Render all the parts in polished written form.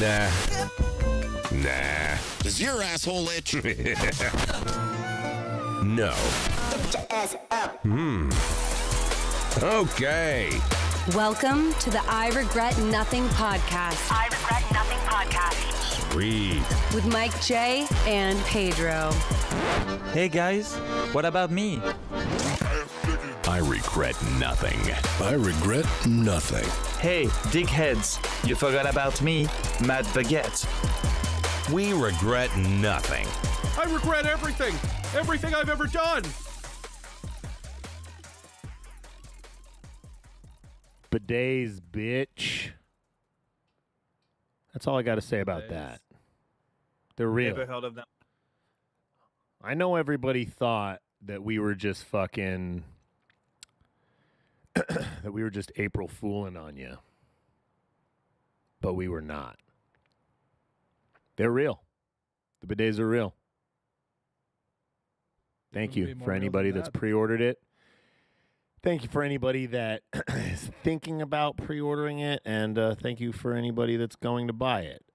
Nah. Does your asshole itch? No. Okay. Welcome to the I Regret Nothing podcast. I Regret Nothing podcast. Sweet. With Mike J and Pedro. Hey guys, what about me? I regret nothing. I regret nothing. Hey, dickheads, you forgot about me, Matt Baguette. We regret nothing. I regret everything. Everything I've ever done. Bidets, bitch. That's all I got to say about Bidets. that. They're real. Never heard of them. I know everybody thought that we were just fucking that we were just April fooling on you. But we were not. They're real. The bidets are real. Thank Couldn't you be more for real anybody than that's that. pre-ordered it. Thank you for anybody that is thinking about pre-ordering it, and thank you for anybody that's going to buy it.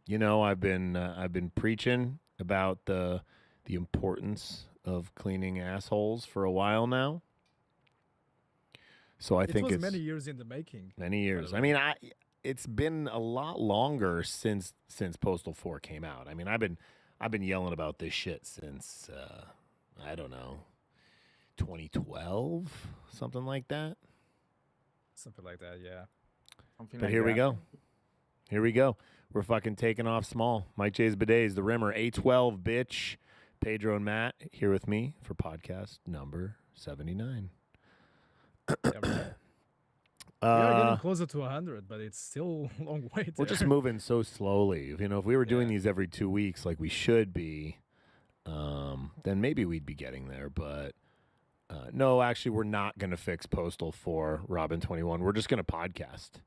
You know, I've been preaching about the importance of cleaning assholes for a while now. So I think it was it's many years in the making. many years. I mean, it's been a lot longer since Postal 4 came out. I mean, I've been yelling about this shit since I don't know, 2012, something like that. Something like that, yeah. But here we go. Here we go. We're fucking taking off small. MikeJ's Bidets, the Rimmer, A12, bitch. Pedro and Matt here with me for podcast number 79. Yeah, right. We are getting closer to 100, but it's still a long way. We're just moving so slowly. You know, if we were doing these every 2 weeks like we should be, then maybe we'd be getting there. But no, actually, we're not going to fix Postal 4, Robin 21. We're just going to podcast.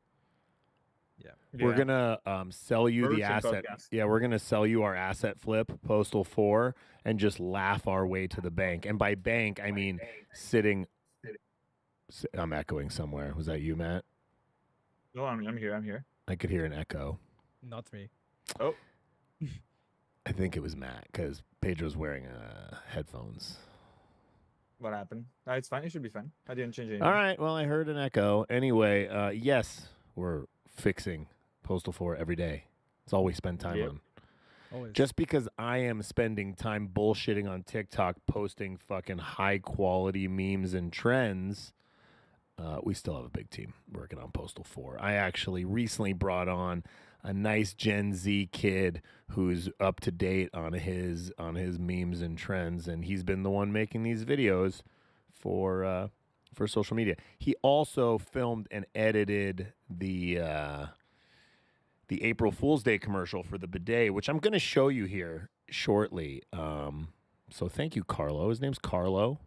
Yeah. We're going to sell you the Merch and asset. podcast. Yeah, we're going to sell you our asset flip, Postal 4, and just laugh our way to the bank. And by bank, I mean sitting. I'm echoing somewhere. Was that you, Matt? No, I'm here. I'm here. I could hear an echo. Not me. Oh, I think it was Matt because Pedro's wearing headphones. what happened? It's fine. It should be fine. I didn't change anything. All right. Well, I heard an echo. Anyway, yes, we're fixing Postal 4 every day. It's all we spend time Yep. on. Always. Just because I am spending time bullshitting on TikTok, posting fucking high quality memes and trends, we still have a big team working on Postal 4. I actually recently brought on a nice Gen Z kid who's up to date on his memes and trends, and he's been the one making these videos for social media. He also filmed and edited the April Fool's Day commercial for the bidet, which I'm going to show you here shortly. So thank you, Carlo. His name's Carlo.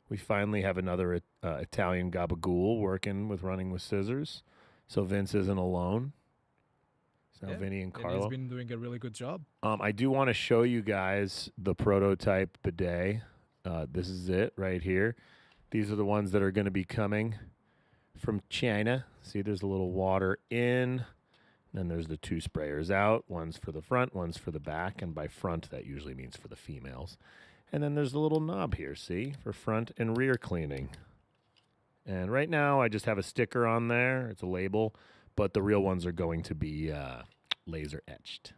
We finally have another Italian gabagool running with scissors. So Vince isn't alone. So now Vinny and Carlo. He's been doing a really good job. I do want to show you guys the prototype bidet. This is it right here. These are the ones that are going to be coming from China. See, there's a little water in. Then there's the two sprayers out. One's for the front, one's for the back. And by front, that usually means for the females. And then there's the little knob here, see, for front and rear cleaning. And right now, I just have a sticker on there. It's a label. But the real ones are going to be laser etched.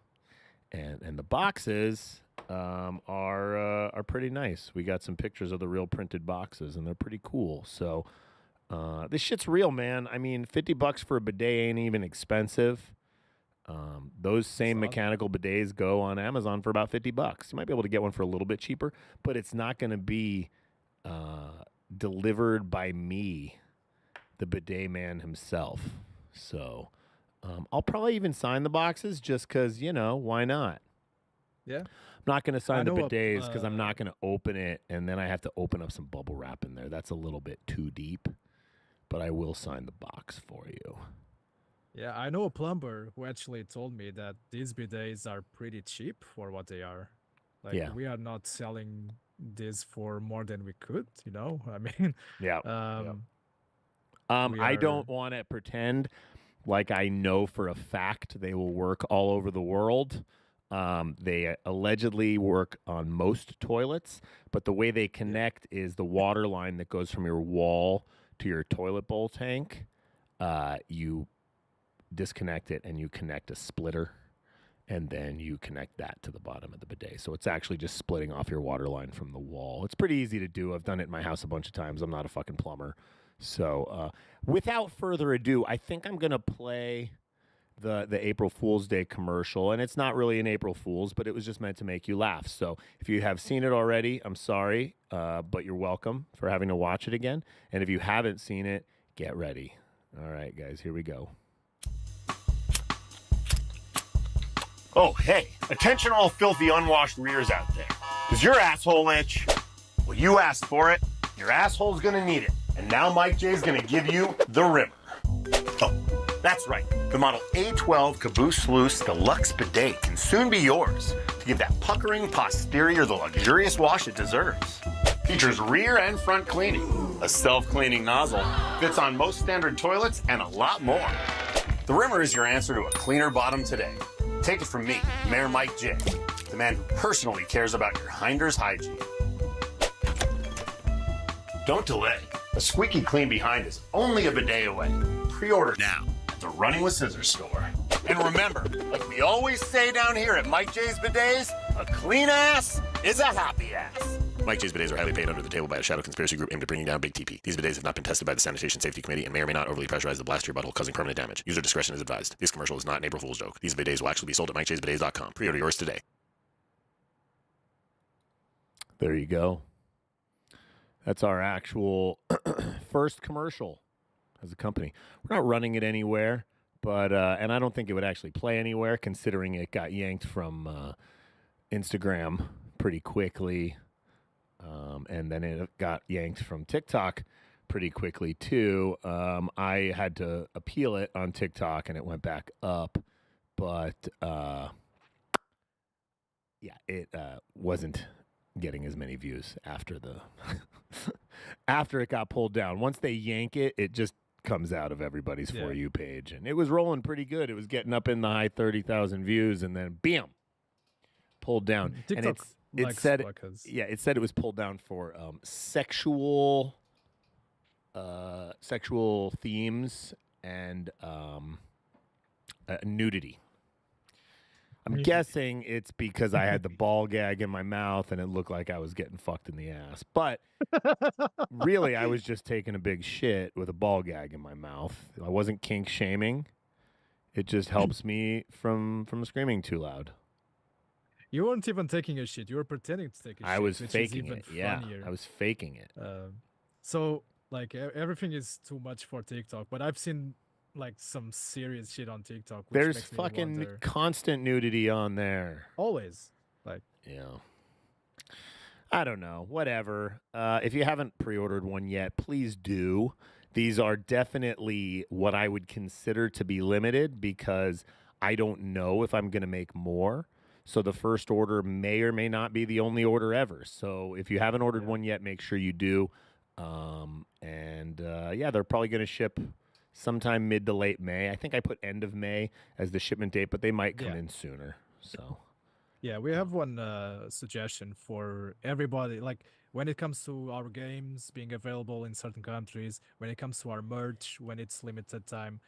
And the boxes are pretty nice. We got some pictures of the real printed boxes, and they're pretty cool. So this shit's real, man. I mean, $50 for a bidet ain't even expensive. Those same mechanical bidets go on Amazon for about $50. You might be able to get one for a little bit cheaper, but it's not going to be delivered by me, the bidet man himself. So I'll probably even sign the boxes just because, you know, why not? Yeah. I'm not going to sign the know bidets because I'm not going to open it, and then I have to open up some bubble wrap in there. That's a little bit too deep, but I will sign the box for you. Yeah, I know a plumber who actually told me that these bidets are pretty cheap for what they are. Like, Yeah. we are not selling this for more than we could, you know? I mean, Yeah. we I are- don't want to pretend like I know for a fact they will work all over the world. They allegedly work on most toilets, but the way they connect is the water line that goes from your wall to your toilet bowl tank. You disconnect it and you connect a splitter, and then you connect that to the bottom of the bidet. So it's actually just splitting off your water line from the wall. It's pretty easy to do. I've done it in my house a bunch of times. I'm not a fucking plumber. So without further ado, I think I'm going to play the April Fool's Day commercial. And it's not really an April Fool's, but it was just meant to make you laugh. So if you have seen it already, I'm sorry, but you're welcome for having to watch it again. And if you haven't seen it, get ready. All right, guys, here we go. Oh, hey, attention all filthy unwashed rears out there. Does your asshole itch? Well, you asked for it. Your asshole's gonna need it. And now MikeJ's gonna give you the Rimmer. Oh, that's right. The model A12 Caboose Loose Deluxe Bidet can soon be yours to give that puckering posterior the luxurious wash it deserves. Features rear and front cleaning, a self-cleaning nozzle, fits on most standard toilets, and a lot more. The Rimmer is your answer to a cleaner bottom today. Take it from me, Mayor Mike J, the man who personally cares about your hinder's hygiene. Don't delay. A squeaky clean behind is only a bidet away. Pre-order now at the Running with Scissors store. And remember, like we always say down here at Mike J's Bidets, a clean ass is a happy ass. Mike J's Bidets are highly paid under the table by a shadow conspiracy group aimed at bringing down Big TP. These bidets have not been tested by the Sanitation Safety Committee and may or may not overly pressurize the blast to your butthole, causing permanent damage. User discretion is advised. This commercial is not an April Fool's joke. These bidets will actually be sold at MikeJ'sBidets.com. Pre-order yours today. There you go. That's our actual first commercial as a company. We're not running it anywhere, but and I don't think it would actually play anywhere, considering it got yanked from Instagram pretty quickly. And then it got yanked from TikTok pretty quickly, too. I had to appeal it on TikTok, and it went back up. But, it wasn't getting as many views after the after it got pulled down. Once they yank it, it just comes out of everybody's For You page. And it was rolling pretty good. It was getting up in the high 30,000 views, and then, bam, pulled down. TikTok And it said it was pulled down for sexual themes and nudity. I'm guessing it's because I had the ball gag in my mouth and it looked like I was getting fucked in the ass. But really, I was just taking a big shit with a ball gag in my mouth. I wasn't kink shaming. It just helps me from screaming too loud. You weren't even taking a shit. You were pretending to take a shit. I was which faking is even it. Yeah, funnier. I was faking it. So, like, everything is too much for TikTok. But I've seen, like, some serious shit on TikTok. Which There's makes me fucking wonder. constant nudity on there. Always. Like, yeah. I don't know. Whatever. If you haven't pre-ordered one yet, please do. These are definitely what I would consider to be limited because I don't know if I'm going to make more. So the first order may or may not be the only order ever. So if you haven't ordered one yet, make sure you do. They're probably going to ship sometime mid to late May. I think I put end of May as the shipment date, but they might come in sooner. So yeah, we have one suggestion for everybody. Like, when it comes to our games being available in certain countries, when it comes to our merch, when it's limited time,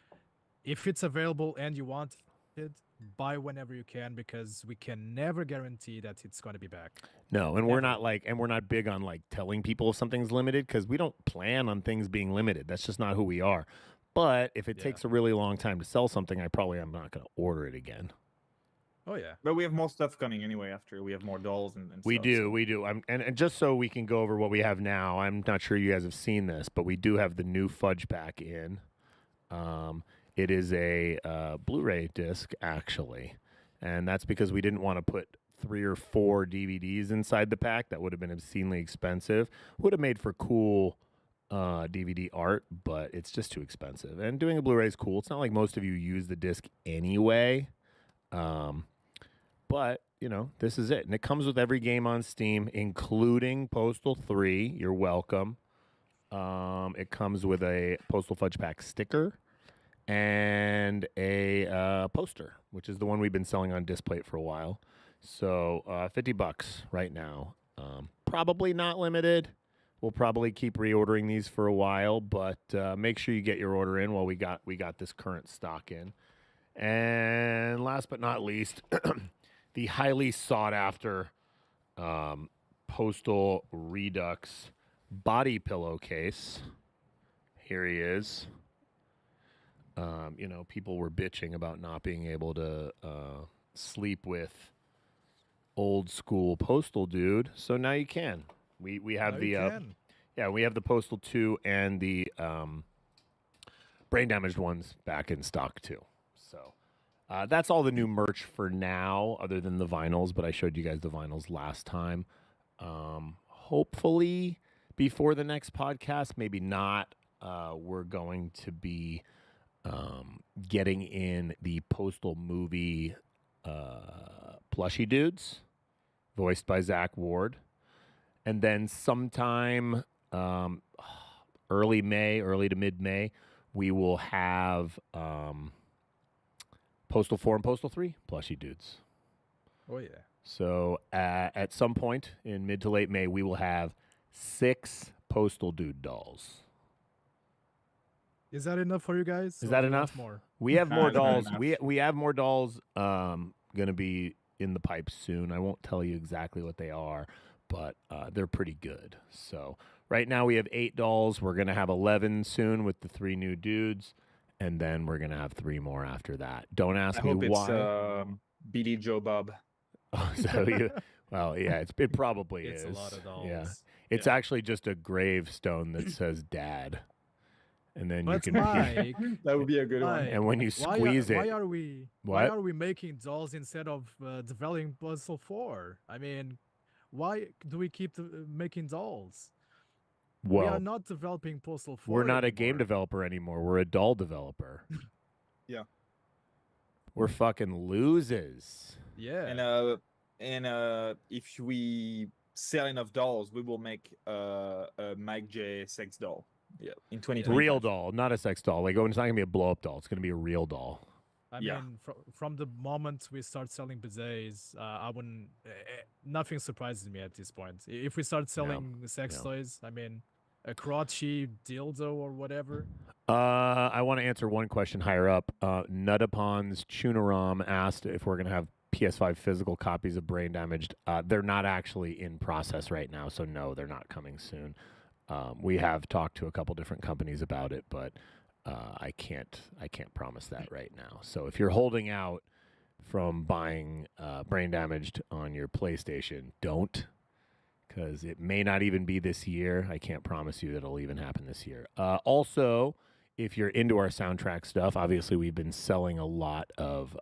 if it's available and you want it, buy whenever you can, because we can never guarantee that it's going to be back. No, and we're not big on like telling people if something's limited because we don't plan on things being limited. That's just not who we are. But if it takes a really long time to sell something, I probably am not going to order it again. Oh yeah, but we have more stuff coming anyway. After we have more dolls and we stuff, do. And just so we can go over what we have now, I'm not sure you guys have seen this, but we do have the new fudge pack in. It is a Blu-ray disc, actually, and that's because we didn't want to put 3 or 4 DVDs inside the pack. That would have been obscenely expensive. Would have made for cool DVD art, but it's just too expensive. And doing a Blu-ray is cool. It's not like most of you use the disc anyway, but you know, this is it. And it comes with every game on Steam, including Postal 3. You're welcome. It comes with a Postal Fudge Pack sticker. and a poster, which is the one we've been selling on Displate for a while. So $50 right now. Probably not limited. We'll probably keep reordering these for a while, but make sure you get your order in while we got this current stock in. And last but not least, the highly sought after Postal Redux body pillowcase. Here he is. People were bitching about not being able to sleep with old school Postal dude, so now you can. We have we have the Postal 2 and the brain damaged ones back in stock too. So that's all the new merch for now, other than the vinyls. But I showed you guys the vinyls last time. Hopefully before the next podcast, maybe not. We're going to be getting in the Postal movie plushie dudes, voiced by Zach Ward. And then sometime early to mid-May, we will have Postal 4 and Postal 3 plushie dudes. Oh, yeah. So at some point in mid to late May, we will have 6 Postal dude dolls. Is that enough for you guys? Is that enough? More? We have more dolls. enough. We have more dolls going to be in the pipe soon. I won't tell you exactly what they are, but they're pretty good. So right now we have 8 dolls. We're going to have 11 soon with the 3 new dudes, and then we're going to have 3 more after that. Don't ask me why. It's Billy Joe Bob. Oh, so well, yeah, it probably It's is. a lot of dolls. Yeah. It's actually just a gravestone that says Dad. And then But you can Mike, That would be a good one. Mike, and when you squeeze why it. are we What? why are we making dolls instead of developing Puzzle 4? I mean, why do we keep making dolls? We Well, are not developing Puzzle 4. we're not a game anymore. developer anymore. We're a doll developer. Yeah. We're fucking losers. Yeah. And if we sell enough dolls, we will make a Mike J sex doll. Yeah, in 2020. Real doll, not a sex doll. Like, it's not gonna be a blow up doll. It's gonna be a real doll. I Yeah. mean, from the moment we start selling bidets, I wouldn't. Nothing surprises me at this point. If we start selling sex no. toys, I mean, a crotchy dildo or whatever. I want to answer one question higher up. Nuttapon's Chunaram asked if we're gonna have PS5 physical copies of Brain Damaged. They're not actually in process right now, so no, they're not coming soon. We have talked to a couple different companies about it, but I can't promise that right now. So if you're holding out from buying Brain Damaged on your PlayStation, don't, because it may not even be this year. I can't promise you that it'll even happen this year. Also, if you're into our soundtrack stuff, obviously we've been selling a lot of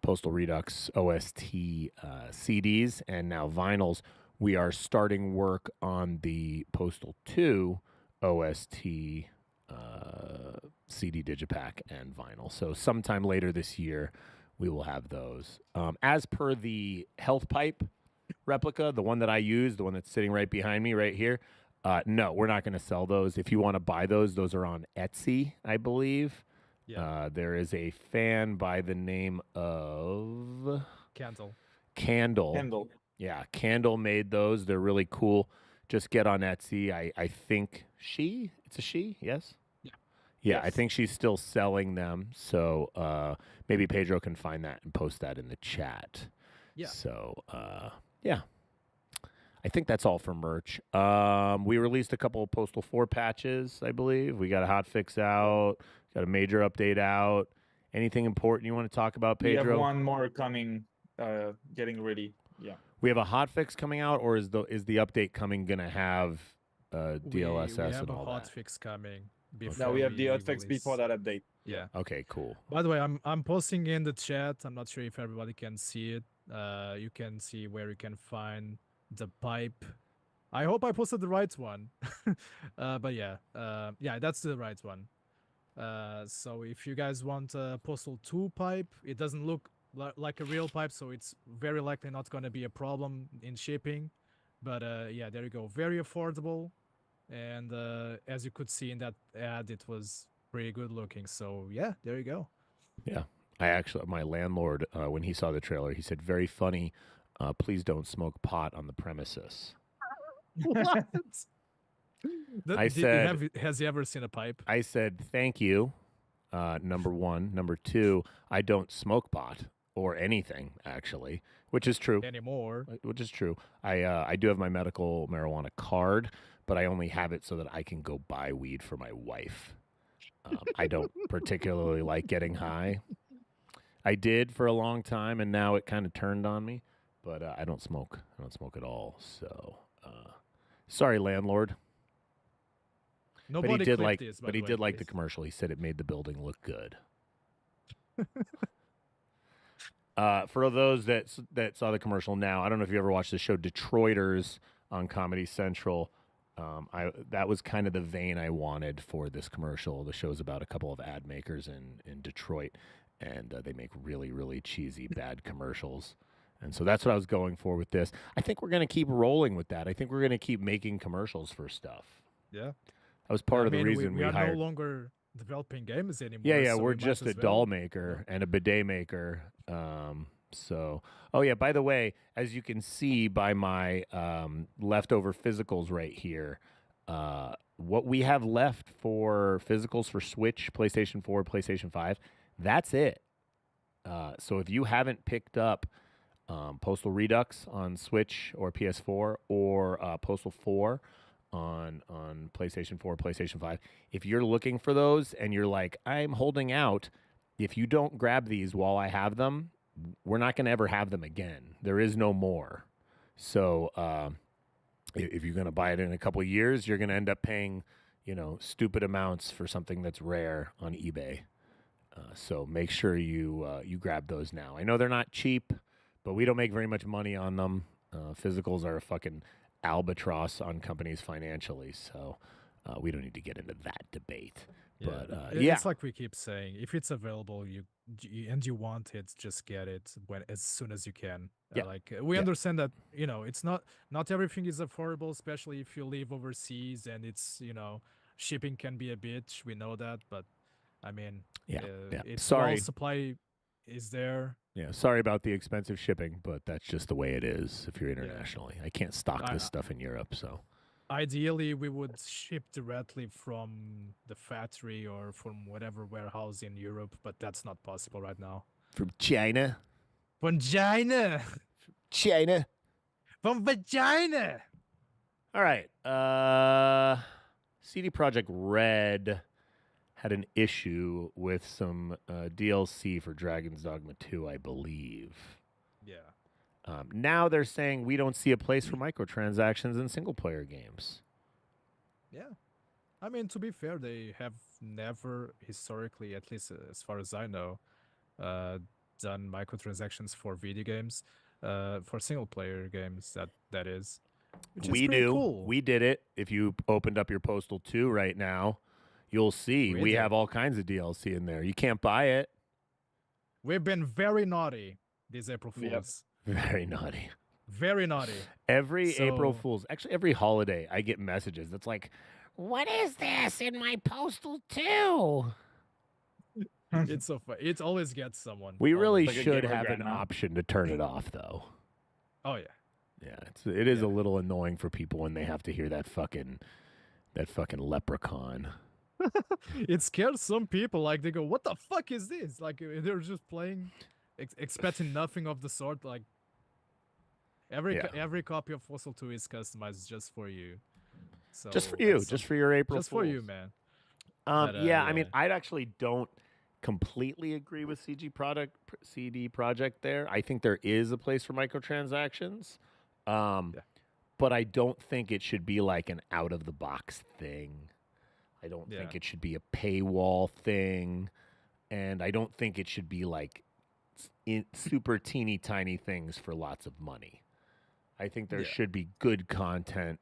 Postal Redux OST CDs and now vinyls. We are starting work on the Postal 2 OST CD Digipack and vinyl. So sometime later this year, we will have those. As per the Health Pipe replica, the one that I use, the one that's sitting right behind me right here, no, we're not going to sell those. If you want to buy those are on Etsy, I believe. Yeah. There is a fan by the name of Candle. Candle. Yeah, Candle made those. They're really cool. Just get on Etsy. I think it's a she, yes? Yeah. Yeah, Yes. I think she's still selling them. So maybe Pedro can find that and post that in the chat. Yeah. So, yeah. I think that's all for merch. We released a couple of Postal 4 patches, I believe. We got a hot fix out, got a major update out. Anything important you want to talk about, Pedro? We have one more coming, getting ready. Yeah. We have a hot fix coming out, or is the update coming gonna have DLSS we have and a all hot that? fix coming. Now Before we have the hotfix release. before that update. Yeah. Okay, cool. By the way, I'm posting in the chat. I'm not sure if everybody can see it. You can see where you can find the pipe. I hope I posted the right one. But yeah, that's the right one. So if you guys want a Postal 2 pipe, it doesn't look like a real pipe, so it's very likely not going to be a problem in shipping. But yeah, there you go. Very affordable. And as you could see in that ad, it was pretty good looking. So yeah, there you go. Yeah. My landlord, when he saw the trailer, he said, very funny. Please don't smoke pot on the premises. What? I said- Has he ever seen a pipe? I said, thank you. Number one. Number two, I don't smoke pot or anything, actually, which is true. Anymore. Which is true. I do have my medical marijuana card, but I only have it so that I can go buy weed for my wife. I don't particularly like getting high. I did for a long time, and now it kind of turned on me. But I don't smoke. I don't smoke at all. So, sorry, landlord. Nobody But he did clipped like. this, by But the he way, did like the please. commercial. He said it made the building look good. For those that saw the commercial now, I don't know if you ever watched the show Detroiters on Comedy Central. That was kind of the vein I wanted for this commercial. The show's about a couple of ad makers in Detroit, and they make really, really cheesy, bad commercials. And so that's what I was going for with this. I think we're going to keep rolling with that. I think we're going to keep making commercials for stuff. Yeah. That was part I of the mean, reason we are hired. no longer developing games anymore. Yeah, so we're we might just a as well. doll maker and a bidet maker. Oh yeah, by the way, as you can see by my leftover physicals right here, what we have left for physicals for Switch, PlayStation 4, PlayStation 5, that's it. So if you haven't picked up Postal Redux on Switch or PS4 or Postal 4 on PlayStation 4, PlayStation 5. If you're looking for those and you're like, I'm holding out, if you don't grab these while I have them, we're not going to ever have them again. There is no more. So if you're going to buy it in a couple of years, you're going to end up paying, stupid amounts for something that's rare on eBay. So make sure you grab those now. I know they're not cheap, but we don't make very much money on them. Physicals are a fucking albatross on companies financially, so we don't need to get into that debate. Yeah. But It's like we keep saying, if it's available, you want it, just get it as soon as you can. Yeah. We understand that it's not everything is affordable, especially if you live overseas, and it's shipping can be a bitch. We know that, but I mean, it's Sorry. while supply is there. Yeah, sorry about the expensive shipping, but that's just the way it is if you're internationally. I can't stock this stuff in Europe, so. Ideally, we would ship directly from the factory or from whatever warehouse in Europe, but that's not possible right now. From China? From China! China? From vagina! All right. CD Projekt Red had an issue with some DLC for Dragon's Dogma 2, I believe. Yeah. Now they're saying we don't see a place for microtransactions in single-player games. Yeah. I mean, to be fair, they have never historically, at least as far as I know, done microtransactions for video games, for single-player games, that is. Which We is pretty do. cool. We did it. If you opened up your Postal 2 right now, you'll see we did. have all kinds of DLC in there. You can't buy it. We've been very naughty these April Fools. Very naughty. Very naughty. Every April So- Fool's, actually every holiday, I get messages that's like, what is this in my Postal 2? It's so fun. It always gets someone. We really Like a should gamer have an grandma. option to turn it off, though. Oh, yeah. Yeah, it is a little annoying for people when they have to hear that fucking leprechaun. It scares some people. Like, they go, what the fuck is this? Like, they're just playing, expecting nothing of the sort. Like, every copy of Fossil 2 is customized just for you. So Just for you, that's just for your April just for you, Fools. man. But, Yeah, I mean, yeah. I actually don't completely agree with CD Projekt there. I think there is a place for microtransactions, but I don't think it should be like an out of the box thing. I don't think Yeah. it should be a paywall thing, and I don't think it should be like super teeny tiny things for lots of money. I think there Yeah. should be good content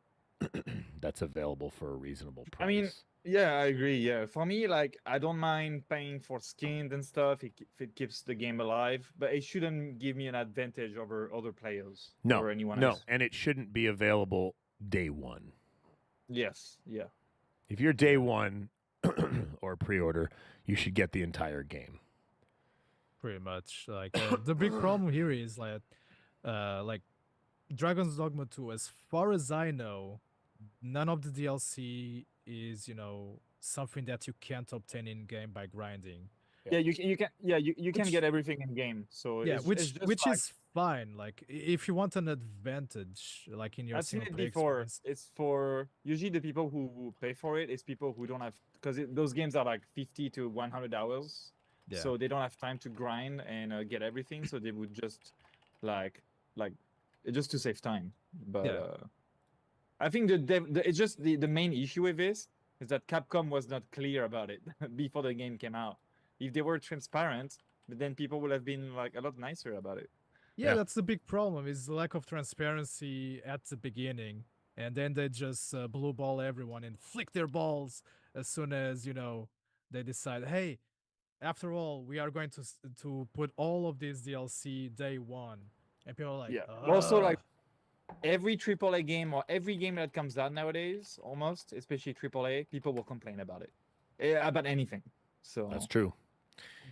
that's available for a reasonable price. I mean, yeah, I agree. Yeah, for me, like, I don't mind paying for skins and stuff if it keeps the game alive, but it shouldn't give me an advantage over other players or anyone else. and it shouldn't be available day one. Yes, yeah. If you're day one, or pre-order, you should get the entire game. Pretty much. Like the big problem here is like Dragon's Dogma 2. As far as I know, none of the DLC is something that you can't obtain in game by grinding. Yeah, you can get everything in game. So Yeah, it's just which like, is fine. Like if you want an advantage, like in your I've seen single it play before. experience. It's for usually the people who pay for it is people who don't have, because those games are like 50 to 100 hours. Yeah. So they don't have time to grind and get everything. So they would just like just to save time. But Yeah. I think it's just the main issue with this is that Capcom was not clear about it before the game came out. If they were transparent, then people would have been like a lot nicer about it. Yeah, that's the big problem is the lack of transparency at the beginning, and then they just blue ball everyone and flick their balls as soon as they decide, hey, after all, we are going to put all of this DLC day one, and people are like, Yeah. Also, like every AAA game or every game that comes out nowadays, almost, especially AAA, people will complain about it, about anything. So That's true.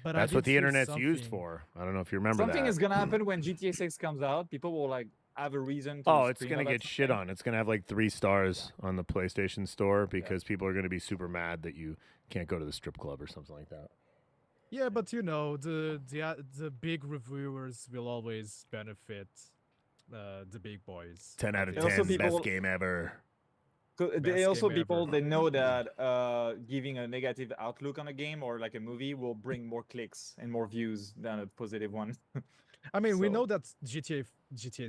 But that's what the internet's used for. I don't know if you remember something that. is gonna happen when GTA 6 comes out. People will like have a reason to. Oh, it's gonna get shit on. It's gonna have like 3 stars on the PlayStation Store because people are gonna be super mad that you can't go to the strip club or something like that. Yeah, but the big reviewers will always benefit the big boys. 10 out of And also 10, people- best game ever. They also game people ever. they know that giving a negative outlook on a game or like a movie will bring more clicks and more views than a positive one. I mean, we So- know that GTA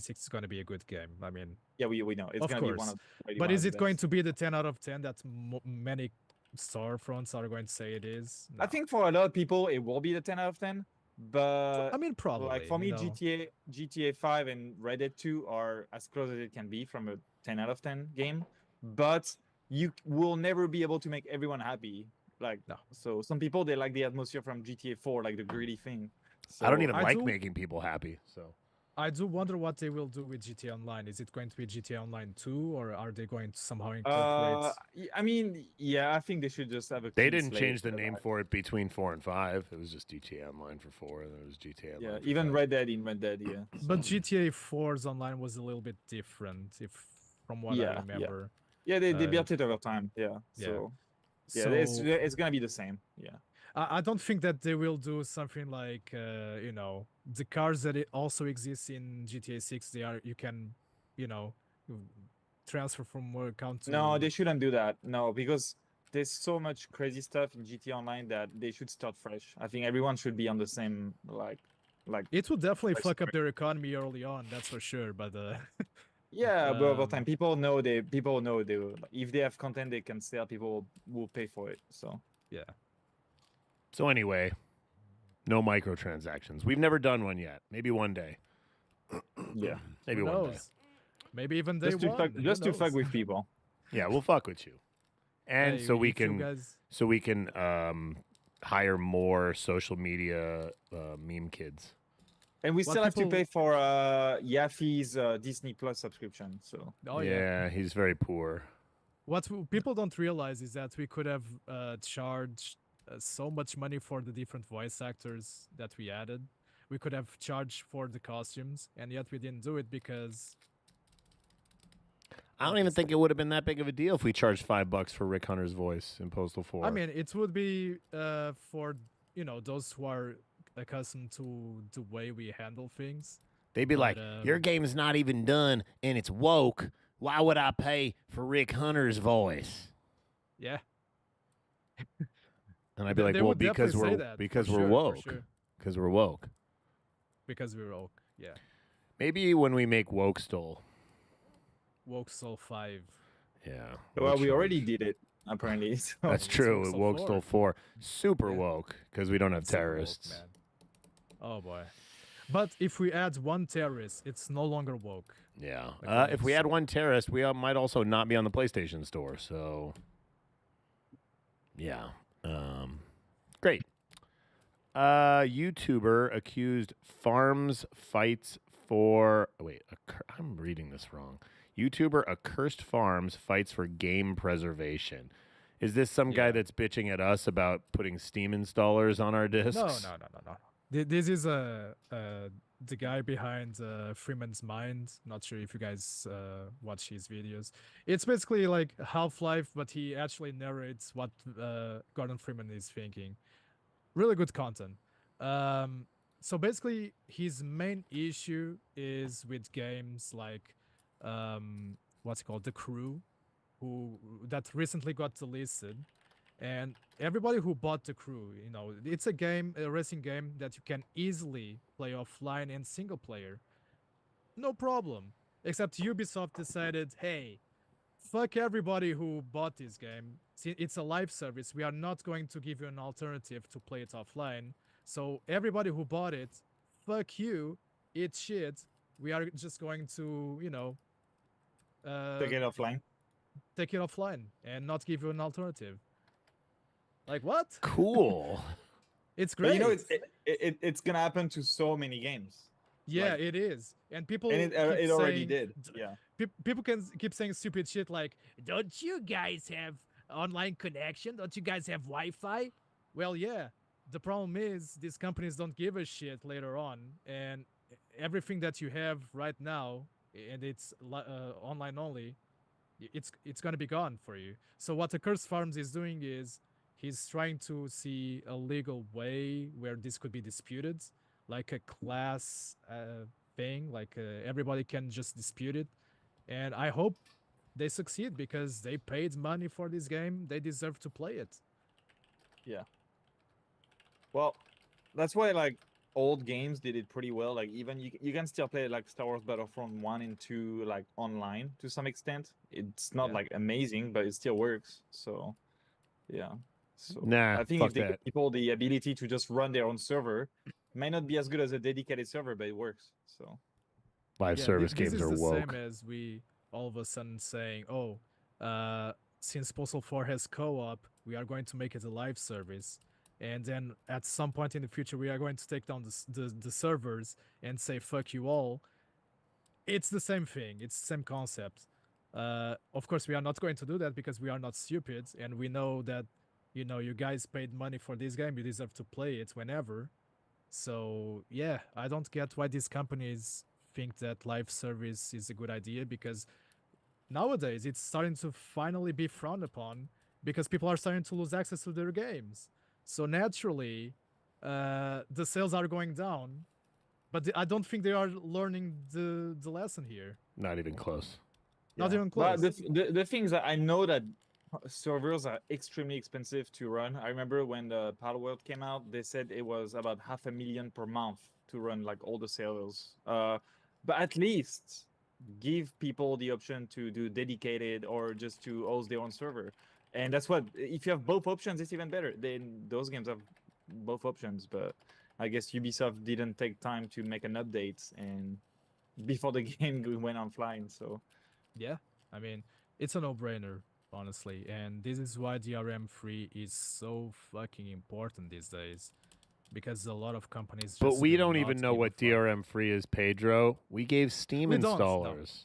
6 is going to be a good game. I mean, Yeah, we know it's of gonna course. be one of. But is it going to be the 10 out of 10 that many storefronts are going to say it is? I No. think for a lot of people it will be the 10 out of 10, but I mean, probably. like for me, GTA 5 and Red Dead 2 are as close as it can be from a 10 out of 10 game, but you will never be able to make everyone happy. Like, No. so some people they like the atmosphere from GTA 4, like the greedy thing. I don't So- even I like do- making people happy. So I do wonder what they will do with GTA Online. Is it going to be GTA Online 2, or are they going to somehow incorporate? I mean, yeah, I think they should just have a. they clean didn't slate change the for name that. for it between 4 and 5. It was just GTA Online for 4, and then it was GTA Online. Yeah, for even 5. Red Dead in Red Dead, yeah. But so- GTA 4's online was a little bit different, from what I Yeah, yeah. remember. yeah, they uh, built it over time. Yeah. yeah. So yeah, So it's gonna be the same. Yeah. I don't think that they will do something like the cars that also exist in GTA 6. You can transfer from one account to No, they shouldn't do that. No, because there's so much crazy stuff in GTA Online that they should start fresh. I think everyone should be on the same like. It will definitely Like fuck up their economy early on, that's for sure. But Yeah, but over Um, time, people know they will. If they have content they can sell, people will pay for it. So yeah. So anyway, no microtransactions. We've never done one yet. Maybe one day. yeah, Maybe Who one day. knows? Maybe even day just to one. fuck, who just to fuck knows? with people. Yeah, we'll fuck with you. And Hey, so we if you can guys- hire more social media meme kids. And we What still have to people- pay for Yafi's Disney Plus subscription. So Oh yeah, he's very poor. What people don't realize is that we could have charged so much money for the different voice actors that we added. We could have charged for the costumes, and yet we didn't do it because I don't even think it would have been that big of a deal if we charged $5 for Rick Hunter's voice in Postal 4. I mean it would be for those who are accustomed to the way we handle things. they'd be like, but, "Your game's not even done, and it's woke. Why would I pay for Rick Hunter's voice?" Yeah, And I'd be like, they "Well, would because definitely say we're that, because for we're sure, for woke. sure. Because we're woke." Because we're woke. Yeah, Maybe when we make Woke Stole. woke soul 5. Yeah. well, which we is- already did it apparently. So. That's it's true. Woke It Stole Woke 4. Stole 4. Super Yeah. woke because we don't have Super woke, terrorists. man. Oh boy. But if we add one terrorist, it's no longer woke. Yeah. Like If we so- had one terrorist, we might also not be on the PlayStation Store. So, yeah. Great. YouTuber accused farms fights for. Wait, I'm reading this wrong. YouTuber Accursed Farms fights for game preservation. Is this some guy Yeah. that's bitching at us about putting Steam installers on our discs? No. This is the guy behind Freeman's Mind. Not sure if you guys watch his videos. It's basically like Half-Life, but he actually narrates what Gordon Freeman is thinking. Really good content. So basically, his main issue is with games like what's it called, The Crew, that recently got delisted. And everybody who bought The Crew, it's a racing game that you can easily play offline and single player. No problem. Except Ubisoft decided, hey, fuck everybody who bought this game. See, it's a live service. We are not going to give you an alternative to play it offline. So everybody who bought it, fuck you, eat shit. We are just going to, Take it offline. take it offline and not give you an alternative. Like what? Cool. It's But great. it's gonna happen to so many games. Yeah, like- it is. And people And keep it already saying- did. Yeah. People can keep saying stupid shit like, don't you guys have online connection? Don't you guys have Wi-Fi? Well, yeah. The problem is these companies don't give a shit later on, and everything that you have right now, and it's online only, it's gonna be gone for you. So what the Curse Farms is doing is he's trying to see a legal way where this could be disputed, like a class thing, like everybody can just dispute it. And I hope they succeed because they paid money for this game. They deserve to play it. Yeah. Well, that's why like old games did it pretty well. Like even you can still play like Star Wars Battlefront 1 and 2 like online to some extent. It's not Yeah. like amazing, but it still works. So yeah. So Nah, I think fuck if they that. give people the ability to just run their own server, it may not be as good as a dedicated server, but it works. So Live Yeah, service this games is are the woke. same as we all of a sudden saying, oh, since Postal 4 has co-op, we are going to make it a live service. And then at some point in the future, we are going to take down the servers and say, fuck you all. It's the same thing. It's the same concept. Of course, we are not going to do that because we are not stupid. And we know that, you guys paid money for this game. You deserve to play it whenever. So, yeah, I don't get why these companies think that live service is a good idea, because nowadays it's starting to finally be frowned upon because people are starting to lose access to their games. So naturally, the sales are going down, but I don't think they are learning the lesson here. Not even close. Not yeah. even But close. the thing is that I know that servers are extremely expensive to run. I remember when the Paddle World came out, they said it was about $500,000 per month to run like all the servers. But at least give people the option to do dedicated or just to host their own server. And that's what, if you have both options, it's even better. Then those games have both options. But I guess Ubisoft didn't take time to make an update and before the game went offline. So Yeah, I mean, it's a no-brainer, honestly, and this is why DRM-free is so fucking important these days, because a lot of companies. But just we do don't not even know give a what fuck. DRM free is, Pedro. We gave Steam We don't, no. installers.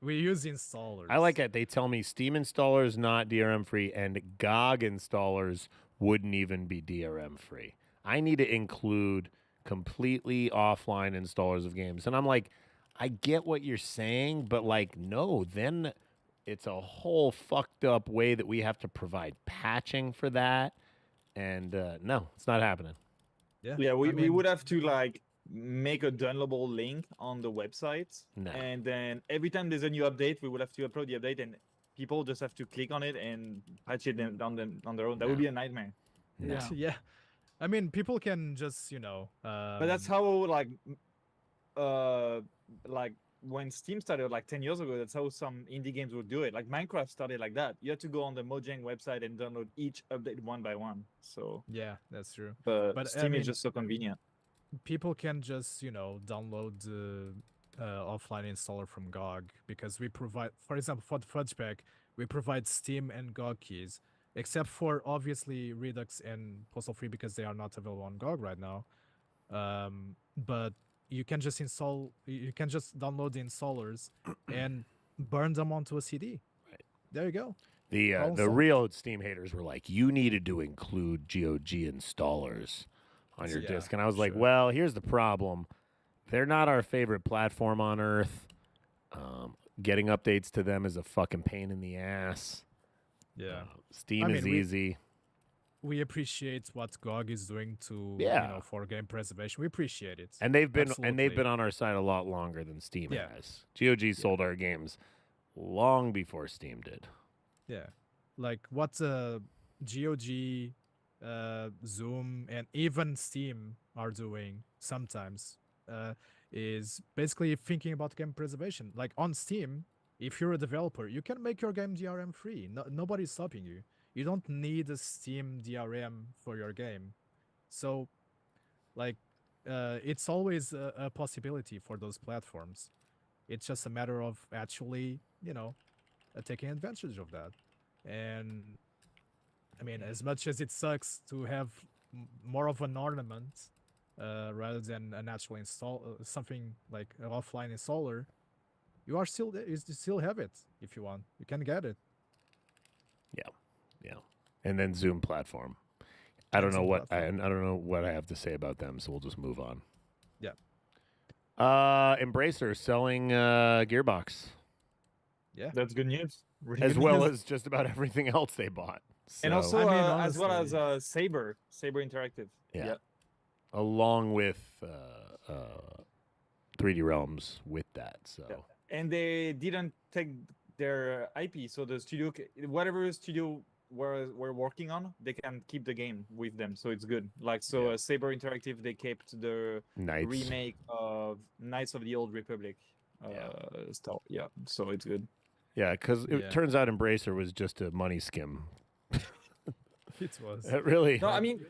We use installers. I like it. They tell me Steam installers not DRM free, and GOG installers wouldn't even be DRM free. I need to include completely offline installers of games. And I'm like, I get what you're saying, but like, no, then it's a whole fucked up way that we have to provide patching for that. And no, it's not happening. yeah, we I mean, would have to like make a downloadable link on the website, No. and then every time there's a new update, we would have to upload the update, and people just have to click on it and patch it on their own. That would be a nightmare. No. Yeah, I mean, people can just But that's how like when Steam started like 10 years ago, that's how some indie games would do it. Like Minecraft started like that. You had to go on the Mojang website and download each update one by one. So Yeah, that's true. but But, I Steam mean, is just so convenient. People can just download the offline installer from GOG, because we provide, for example, for the Fudge Pack, we provide Steam and GOG keys, except for obviously Redux and Postal Free because they are not available on GOG right now. But you can just download the installers and burn them onto a CD. Right. There you go. The Problem the solved. real Steam haters were like, you needed to include GOG installers on your Yeah, disc, and I was like, sure. well, here's the problem: they're not our favorite platform on earth. Getting updates to them is a fucking pain in the ass. Yeah. Steam I is mean, we- easy. We appreciate what GOG is doing to, Yeah. for game preservation. We appreciate it. And they've been Absolutely. on our side a lot longer than Steam Yeah. has. GOG sold our games long before Steam did. Yeah. Like what GOG, Zoom, and even Steam are doing sometimes is basically thinking about game preservation. Like on Steam, if you're a developer, you can make your game DRM free. Nobody's stopping you. You don't need a Steam DRM for your game. So, like, it's always a possibility for those platforms. It's just a matter of actually, taking advantage of that. And I mean, as much as it sucks to have more of an ornament rather than an actual something like an offline installer, you still have it if you want. You can get it. Yeah. And then Zoom platform. I And don't know Zoom what platform. I don't know what I have to say about them, so we'll just move on. Yeah. Embracer selling Gearbox Yeah. That's good news. Really as good well news. as just about everything else they bought. And So, also I mean, as well as honestly- Saber Interactive. yeah. Along with 3D Realms with that. So Yeah. And they didn't take their IP, so the studio, whatever studio we're working on, they can keep the game with them, so it's good. Like so, Saber Interactive, they kept the Knights. remake of Knights of the Old Republic style. Yeah, so it's good. Yeah, because it Yeah. turns out Embracer was just a money skim. It was. It really. No, I mean,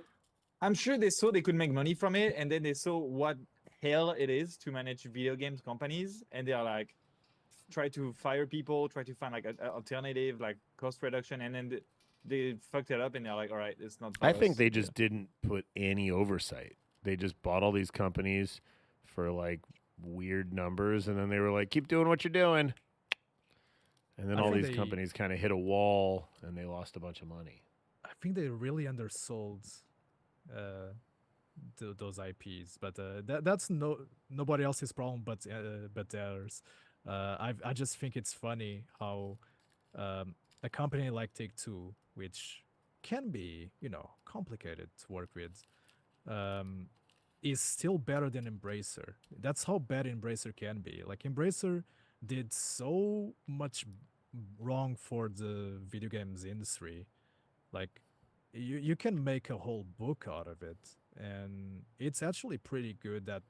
I'm sure they saw they could make money from it, and then they saw what hell it is to manage video games companies, and they are like, try to fire people, try to find like an alternative, like cost reduction, and then they fucked it up, and they're like, all right, it's not. For I think us. they just didn't put any oversight. They just bought all these companies for like weird numbers, and then they were like, keep doing what you're doing. And then I all think these they- companies kind of hit a wall, and they lost a bunch of money. I think they really undersold those IPs, but that's nobody else's problem but theirs. I just think it's funny how a company like Take-Two, which can be complicated to work with, is still better than Embracer. That's how bad Embracer can be. Like Embracer did so much wrong for the video games industry. Like you can make a whole book out of it, and it's actually pretty good that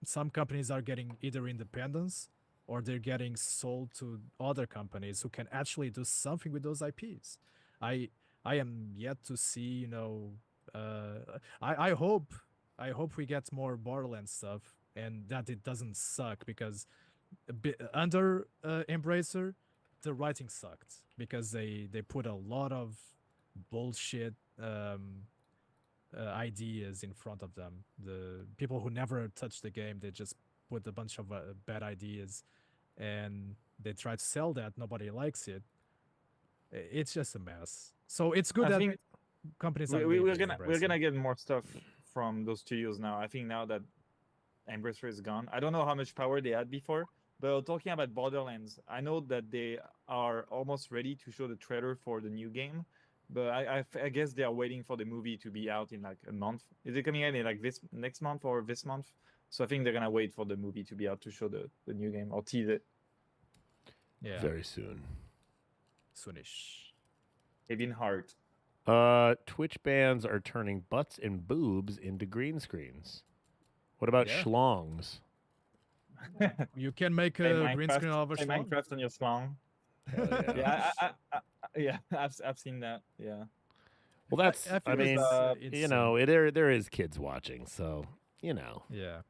some companies are getting either independence or they're getting sold to other companies who can actually do something with those IPs. I am yet to see, I hope we get more Borderlands stuff and that it doesn't suck, because under Embracer, the writing sucked because they put a lot of bullshit ideas in front of them. The people who never touched the game, they just put a bunch of bad ideas, and they try to sell that. Nobody likes it. It's just a mess. So it's good I that think companies are we're leaving gonna Embracer. get more stuff from those studios now. I think now that Embracer is gone, I don't know how much power they had before. But talking about Borderlands, I know that they are almost ready to show the trailer for the new game. But I guess they are waiting for the movie to be out in like a month. Is it coming out in like this next month or this month? So I think they're gonna wait for the movie to be out to show the new game or tease it. Yeah, Very soon. soonish. Kevin Hart. Twitch bans are turning butts and boobs into green screens. What about Yeah. schlongs? You can make Play a green screen of a play schlong. Minecraft on your schlong. Hell yeah. Yeah, I've seen that. Yeah. Well, that's. I I, think mean, it's, you know, there is kids watching, so you know. Yeah.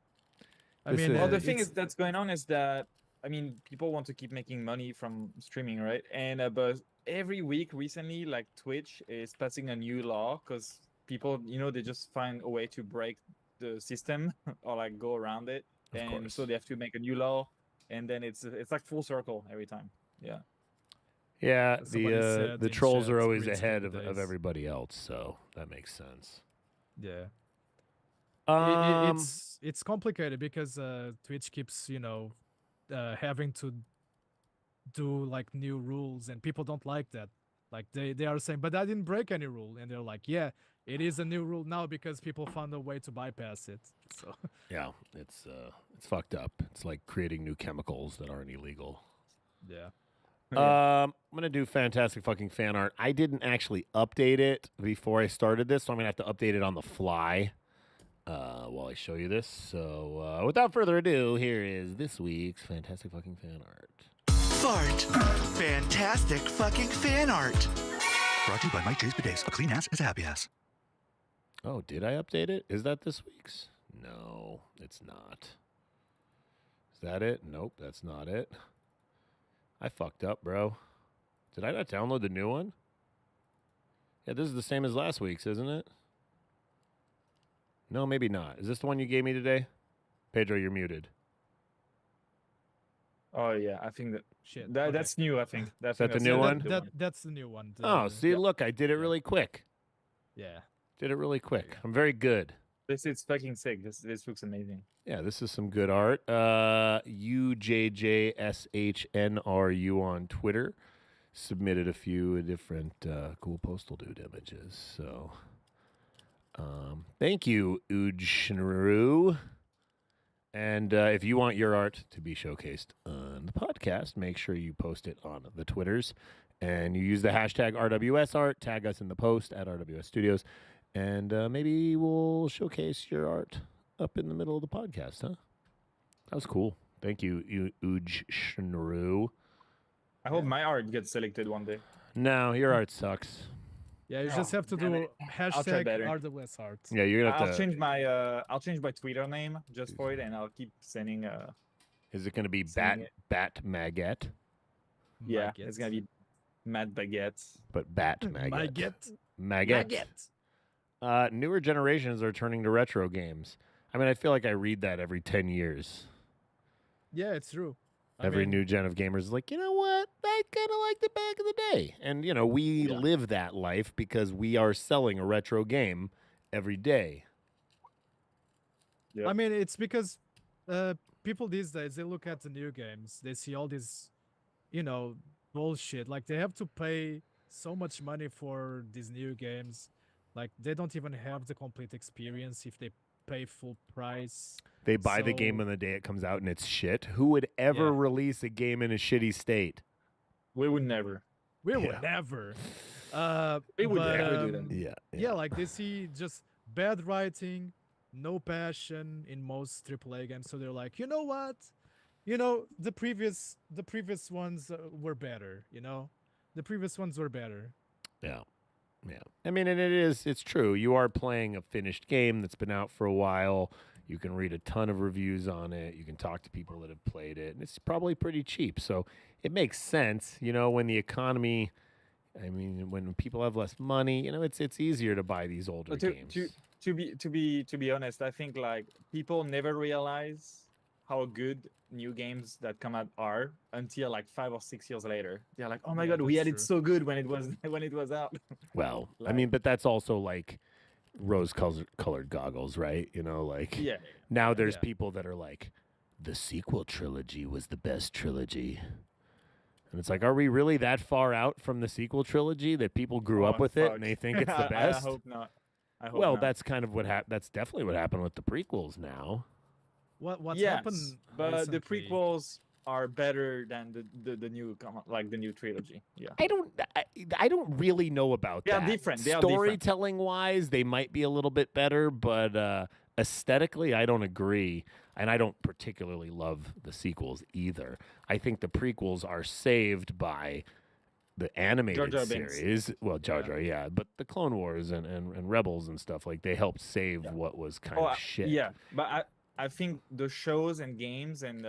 I This mean, is- Well, the thing it's- is that's going on is that I mean people want to keep making money from streaming, right? And but every week recently, like Twitch is passing a new law because people, they just find a way to break the system or like go around it, Of and course. so they have to make a new law, and then it's like full circle every time. Yeah. Yeah, somebody said the in trolls chat, are always green screen ahead of days. everybody else, so that makes sense. Yeah. Um, It's complicated because Twitch keeps having to do like new rules, and people don't like that. Like they are saying, but I didn't break any rule, and they're like, yeah, it is a new rule now because people found a way to bypass it. So yeah, it's fucked up. It's like creating new chemicals that aren't illegal. yeah. I'm gonna do fantastic fucking fan art. I didn't actually update it before I started this, so I'm gonna have to update it on the fly while I show you this. So without further ado, here is this week's fantastic fucking fan art. Fart. Fantastic fucking fan art. Brought to you by MikeJ's Bidets. A clean ass is a happy ass. Oh, did I update it? Is that this week's? No, it's not. Is that it? Nope, that's not it. I fucked up, bro. Did I not download the new one? Yeah, this is the same as last week's, isn't it? No, maybe not. Is this the one you gave me today? Pedro, you're muted. Oh yeah, I think that Shit. that's new. I think Is that the new one? That's the new one. Oh, see, look, I did it really quick. Yeah. Did it really quick. I'm very good. This is fucking sick. This looks amazing. Yeah, this is some good art. UJJSHNRU on Twitter submitted a few different cool postal dude images. So, thank you, Ujshnaru. And if you want your art to be showcased on the podcast, make sure you post it on the Twitters. And you use the hashtag RWSArt, tag us in the post at RWS Studios, and maybe we'll showcase your art up in the middle of the podcast, huh? That was cool. Thank you, Ujshnaru. I hope my art gets selected one day. No, your art sucks. Yeah, you just have to do hashtag better. RWSArt. Yeah, you're gonna have I'll to. change my Twitter name just for it, and I'll keep sending. Is it gonna be sending Bat Maggette? Yeah, it's gonna be Mad Baguette. But Bat Maggette. Maggot. Newer generations are turning to retro games. I mean, I feel like I read that every 10 years. Yeah, it's true. Every new gen of gamers is like, you know what? I kind of liked it back in the day. And, we live that life because we are selling a retro game every day. Yep. I mean, it's because people these days, they look at the new games. They see all this, bullshit. Like, they have to pay so much money for these new games. Like, they don't even have the complete experience if they pay full price. They buy the game on the day it comes out and it's shit. Who would ever release a game in a shitty state? We would never. We would never. We would but, never do that. Yeah, like they see just bad writing, no passion in most AAA games. So they're like, you know what? The previous ones were better. The previous ones were better. Yeah. Yeah. I mean, and it's true. You are playing a finished game that's been out for a while. You can read a ton of reviews on it. You can talk to people that have played it, and it's probably pretty cheap. So it makes sense, when the economy, when people have less money, it's easier to buy these older games. To be honest, I think like people never realize how good new games that come out are until like 5 or 6 years later. They're like, oh my god, we had it so good when it was out. Well, but that's also like rose-colored goggles, right? Now there's people that are like, the sequel trilogy was the best trilogy. And it's like, are we really that far out from the sequel trilogy that people grew up with it and they think it's the best? I hope not. Well, that's kind of that's definitely what happened with the prequels now. What's happened? But recently? the prequels are better than the new the new trilogy. Yeah. I don't really know about that. They are different. Storytelling wise, they might be a little bit better, but aesthetically, I don't agree. And I don't particularly love the sequels either. I think the prequels are saved by the animated Jar Jar Binks. series. Well, Jar Jar, yeah. But the Clone Wars and Rebels and stuff, like, they helped save what was kind of shit. Yeah, but I think the shows and games and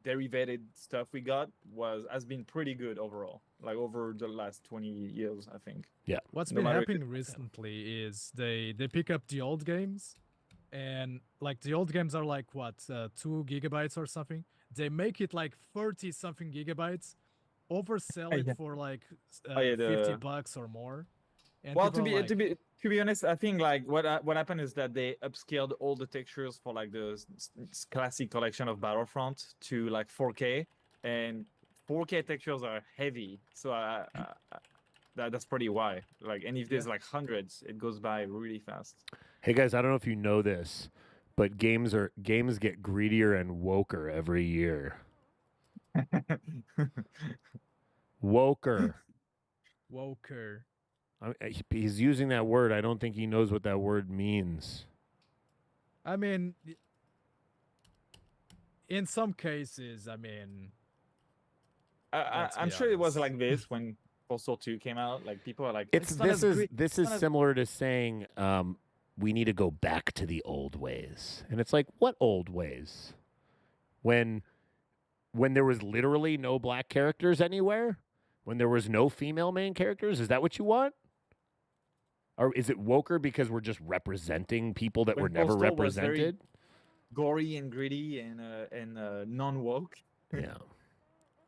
derivated stuff we got has been pretty good overall, like over the last 20 years, I think. Yeah. What's been happening recently is they pick up the old games, and like the old games are like 2 gigabytes or something. They make it like 30 something gigabytes, oversell Oh, it yeah. for like Oh yeah, 50 the bucks or more, and well people are like, to be honest, I think like what happened is that they upscaled all the textures for like the classic collection of Battlefront to like 4K, and 4K textures are heavy, so that's pretty why. Like, and if there's like hundreds, it goes by really fast. Hey guys, I don't know if you know this, but games get greedier and woker every year. Woker. Woker. He's using that word. I don't think he knows what that word means. I mean, in some cases, I mean, I'm sure it was like this when Postal 2 came out. Like people are like, This is similar to saying we need to go back to the old ways. And it's like, what old ways? When there was literally no black characters anywhere? When there was no female main characters? Is that what you want? Or is it woker because we're just representing people that When were never Postal was very represented? gory and gritty and non-woke. Yeah.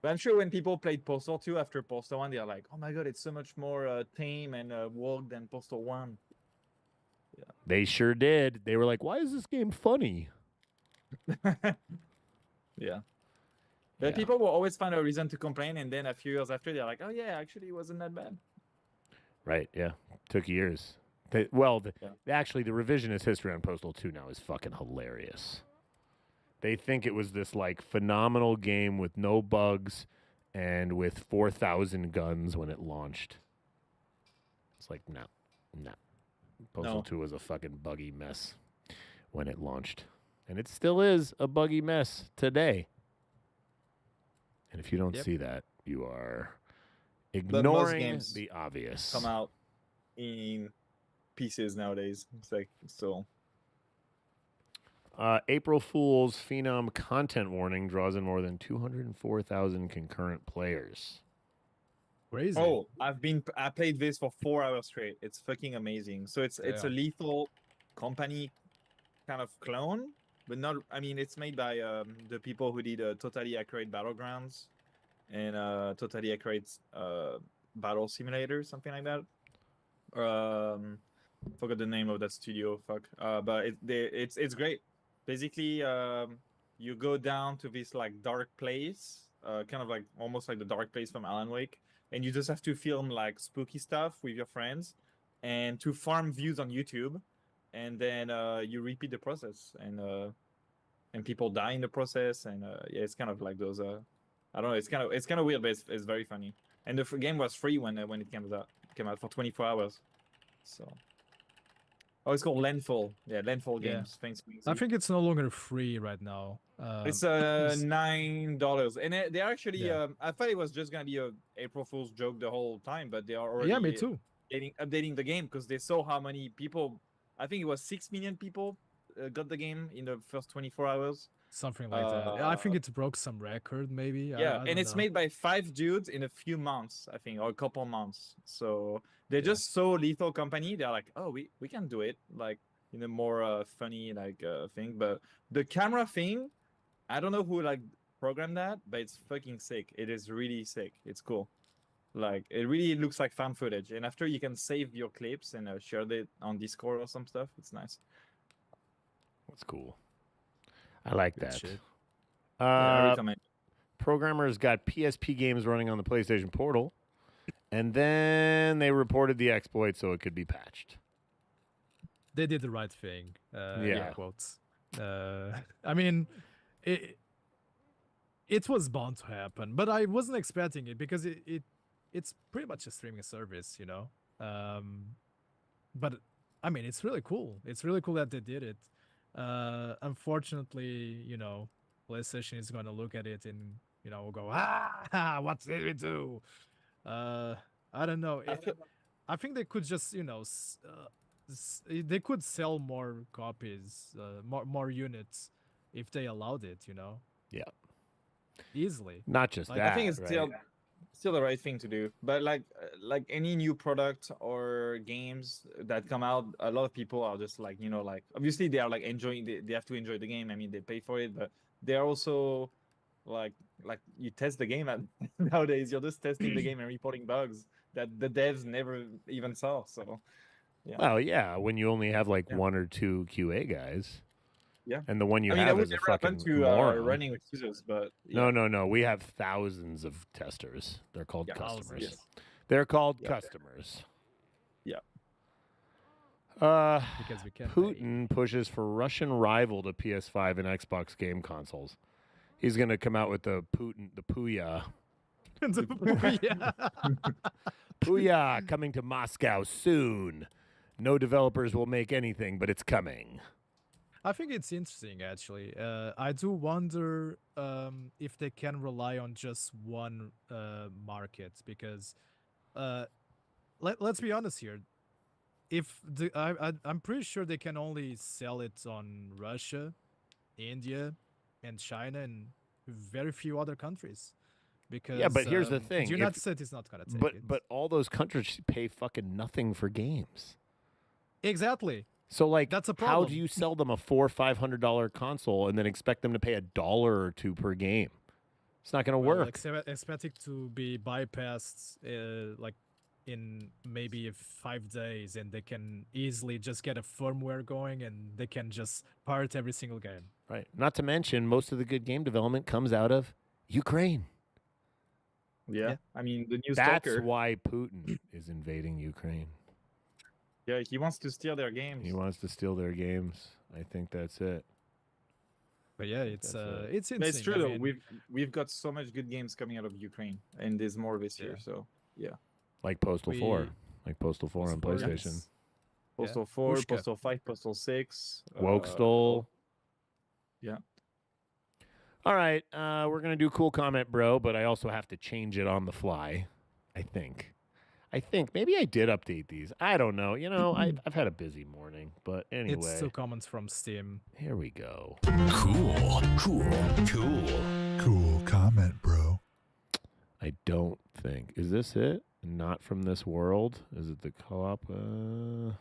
But I'm sure when people played Postal 2 after Postal 1, they're like, oh my god, it's so much more tame and woke than Postal 1. Yeah. They sure did. They were like, why is this game funny? Yeah. But people will always find a reason to complain, and then a few years after, they're like, oh yeah, actually, it wasn't that bad. Right, yeah. Took years. Actually, the revisionist history on Postal 2 now is fucking hilarious. They think it was this, like, phenomenal game with no bugs and with 4,000 guns when it launched. It's like, no. Postal 2 was a fucking buggy mess when it launched. And it still is a buggy mess today. And if you don't see that, you are ignoring the obvious. Come out in pieces nowadays. It's like so. April Fool's Phenom content warning draws in more than 204,000 concurrent players. Crazy. Oh, I played this for 4 hours straight. It's fucking amazing. So it's a Lethal Company kind of clone, but not. I mean, it's made by the people who did Totally Accurate Battlegrounds and Totally Accurate Battle Simulator, something like that. Forgot the name of that studio. Fuck. But it's great. Basically, you go down to this like dark place, kind of like almost like the dark place from Alan Wake, and you just have to film like spooky stuff with your friends, and to farm views on YouTube, and then you repeat the process, and people die in the process, and yeah, it's kind of like those. I don't know. It's kind of weird, but it's very funny. And the game was free when it came out for 24 hours. So. Oh, it's called Landfall. Yeah, Landfall Games. Thanks. I think it's no longer free right now. It's $9, and they're actually. I thought it was just gonna be a April Fool's joke the whole time, but they are already. Yeah, me too. Updating the game because they saw how many people. I think it was 6 million people got the game in the first 24 hours. Something like that. I think it broke some record, maybe. Yeah, I and it's know. made by 5 dudes in a few months, I think, or a couple months. So they just saw Lethal Company. They're like, oh, we can do it, like in a more funny like thing. But the camera thing, I don't know who like programmed that, but it's fucking sick. It is really sick. It's cool. Like it really looks like fan footage. And after you can save your clips and share it on Discord or some stuff. It's nice. That's cool. I like that. Yeah, I recommend. Programmers got PSP games running on the PlayStation Portal, and then they reported the exploit so it could be patched. They did the right thing. Yeah. Quotes. I mean, it was bound to happen, but I wasn't expecting it because it's pretty much a streaming service, you know. But I mean, it's really cool. It's really cool that they did it. Unfortunately, you know, PlayStation is going to look at it and, you know, go, what did we do? I don't know. I think they could just, you know, they could sell more copies, more units if they allowed it, you know. Yeah. Easily. Not just Like, that. I think it's right? still the right thing to do. But like any new product or games that come out, a lot of people are just like, you know, like obviously they are like enjoying they have to enjoy the game. I mean, they pay for it, but they're also like like you test the game nowadays. You're just testing the game and reporting bugs that the devs never even saw. So yeah. Well, yeah, when you only have like Yeah. 1 or 2 QA guys. Yeah. And the one you I mean, that have would is a never happen fucking to moron. running with users, but No. We have thousands of testers. They're called Yeah, customers. yes. They're called Yeah. customers. Yeah. Because we can't pay. Putin pushes for Russian rival to PS5 and Xbox game consoles. He's going to come out with the Puya. Puya coming to Moscow soon. No developers will make anything, but it's coming. I think it's interesting, actually. I do wonder if they can rely on just one market, because let's be honest here. If I'm pretty sure they can only sell it on Russia, India, and China, and very few other countries. Because Yeah, but here's the thing. the United States is not gonna take it. But all those countries pay fucking nothing for games. Exactly. So like, That's a how problem. do you sell them a $400 or $500 console and then expect them to pay $1 or $2 per game? It's not going to work. Expect it to be bypassed like in maybe 5 days, and they can easily just get a firmware going, and they can just pirate every single game. Right. Not to mention, most of the good game development comes out of Ukraine. Yeah. I mean, the new That's Stalker. why Putin is invading Ukraine. Yeah, he wants to steal their games. He wants to steal their games. I think that's it. But yeah, it's That's it's But it's interesting. true I though. mean, We've got so much good games coming out of Ukraine, and there's more this year. Yeah. So yeah, Like Postal 4. We- Like Postal 4 on Postal 4, PlayStation. yes. Postal 4, Pushka. Postal 5, Postal 6, Wokestol. yeah. All right. We're going to do cool comment, bro, but I also have to change it on the fly, I think. Maybe I did update these. I don't know. You know, I've had a busy morning, but anyway. it's 2 comments from Steam. Here we go. Cool. Cool comment, bro. I don't think. Is this it? Not from this world? Is it the co-op? Nope.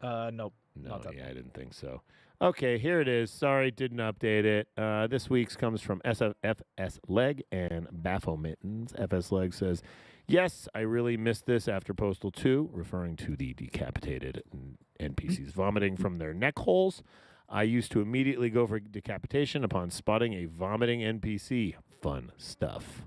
No, Not that yeah, I didn't think so. Okay, here it is. Sorry, didn't update it. This week's comes from FS Leg and Baffo Mittens. FS Leg says, yes, I really missed this after Postal 2, referring to the decapitated NPCs vomiting from their neck holes. I used to immediately go for decapitation upon spotting a vomiting NPC. Fun stuff.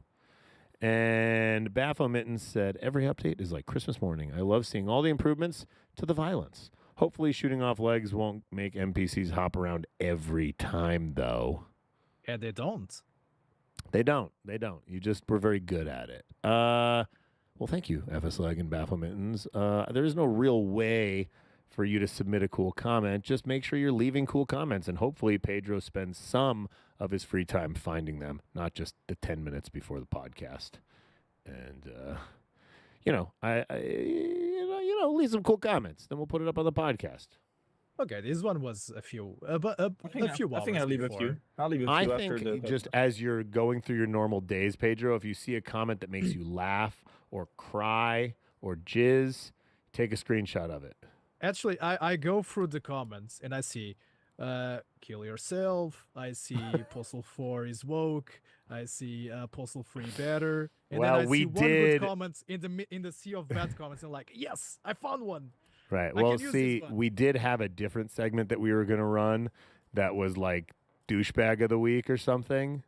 And Baffo Mittens said, every update is like Christmas morning. I love seeing all the improvements to the violence. Hopefully shooting off legs won't make NPCs hop around every time, though. Yeah, they don't. They don't. You just were very good at it. Well, thank you, FS Leg and Baffle Mittens. There is no real way for you to submit a cool comment. Just make sure you're leaving cool comments, and hopefully Pedro spends some of his free time finding them, not just the 10 minutes before the podcast. And, leave some cool comments. Then we'll put it up on the podcast. Okay, this one was a few I think hours I'll leave a before. few. I'll leave a few I after think the just as you're going through your normal days, Pedro, if you see a comment that makes you laugh or cry or jizz, take a screenshot of it. Actually, I go through the comments and I see kill yourself. I see Postal 4 is woke. I see Postal 3 better. And Well, then I we see one did- good comment in the sea of bad comments, and like, yes, I found one. Right. I Well, can use see, this one. we did have a different segment that we were going to run that was like douchebag of the week or something.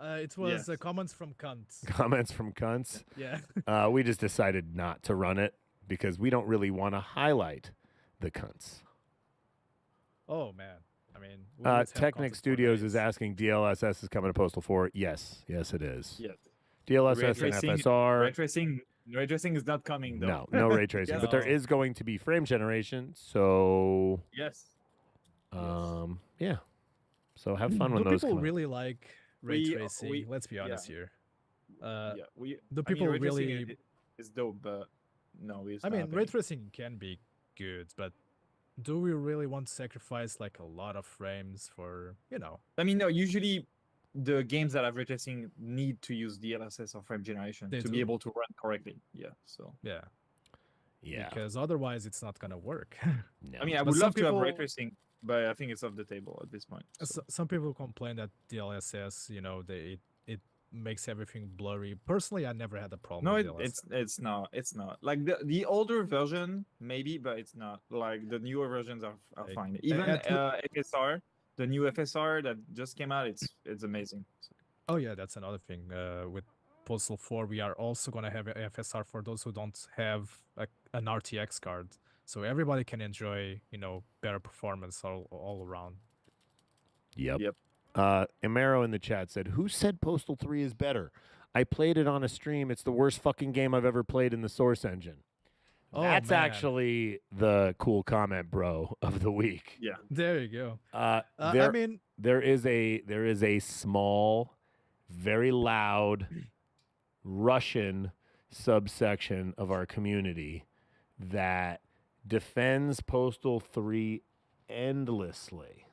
It was Yes. comments from cunts. Comments from cunts. Yeah. We just decided not to run it because we don't really want to highlight the cunts. Oh man. I mean, we always have Technic content for Studios days. is asking DLSS is coming to Postal 4. Yes, it is. Yes. DLSS and FSR. Ray tracing is not coming though. No ray tracing, Yes. but there is going to be frame generation. So, Yes. yeah. So have fun when Do those people come out. really like ray We- tracing? we- Let's be honest yeah. here. Yeah. We. do I people mean, ray tracing really- is dope, but no, it's I not mean, ray happening. tracing can be good, but do we really want to sacrifice like a lot of frames for, I mean, no. Usually, the games that have ray tracing need to use DLSS or frame generation They to be do. able to run correctly. Yeah. So. yeah, Yeah. because otherwise it's not gonna work. No. I mean, I But would some love to have ray people- tracing, but I think it's off the table at this point. So. Some people complain that DLSS, it makes everything blurry. Personally, I never had a problem. No, with DLSS. it's not. Like the older version maybe, but it's not. Like the newer versions are Like, fine. Even FSR, the new FSR that just came out, it's amazing. Oh yeah, that's another thing. With Postal 4, we are also gonna have a FSR for those who don't have an RTX card, so everybody can enjoy, better performance all around. Yep. Yep. Amaro in the chat said, "Who said Postal 3 is better? I played it on a stream. It's the worst fucking game I've ever played in the Source engine." Oh, That's man. actually the cool comment, bro, of the week. Yeah. There you go. There, I mean, there is a small, very loud Russian subsection of our community that defends Postal 3 endlessly.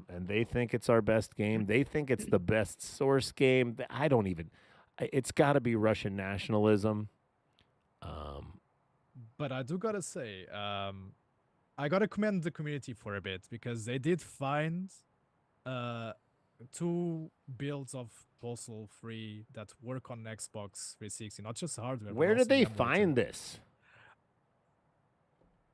And they think it's our best game. They think it's the best Source game. I don't even. It's got to be Russian nationalism. but I do gotta say, I gotta commend the community for a bit because they did find 2 builds of Postal 3 that work on Xbox 360, not just hardware. but Where also did they the emulator. find this?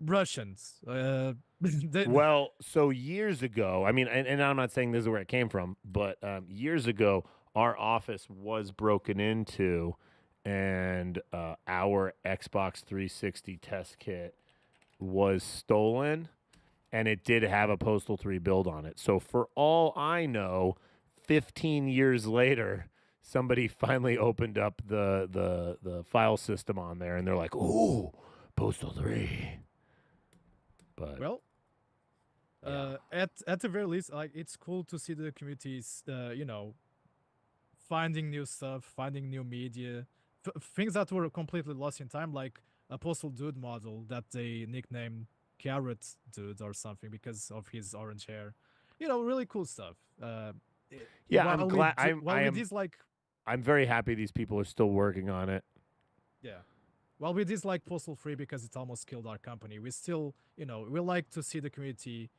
Russians. Well, so years ago, I mean, and I'm not saying this is where it came from, but years ago, our office was broken into, and our Xbox 360 test kit was stolen, and it did have a Postal 3 build on it. So for all I know, 15 years later, somebody finally opened up the file system on there, and they're like, "Ooh, Postal 3." But Well, at the very least, like it's cool to see the communities, finding new stuff, finding new media, things that were completely lost in time, like a Postal Dude model that they nicknamed Carrot Dude or something because of his orange hair. Really cool stuff. yeah, I'm glad. I'm very happy these people are still working on it. Yeah. While we dislike Postal 3 because it almost killed our company, we still, we like to see the community,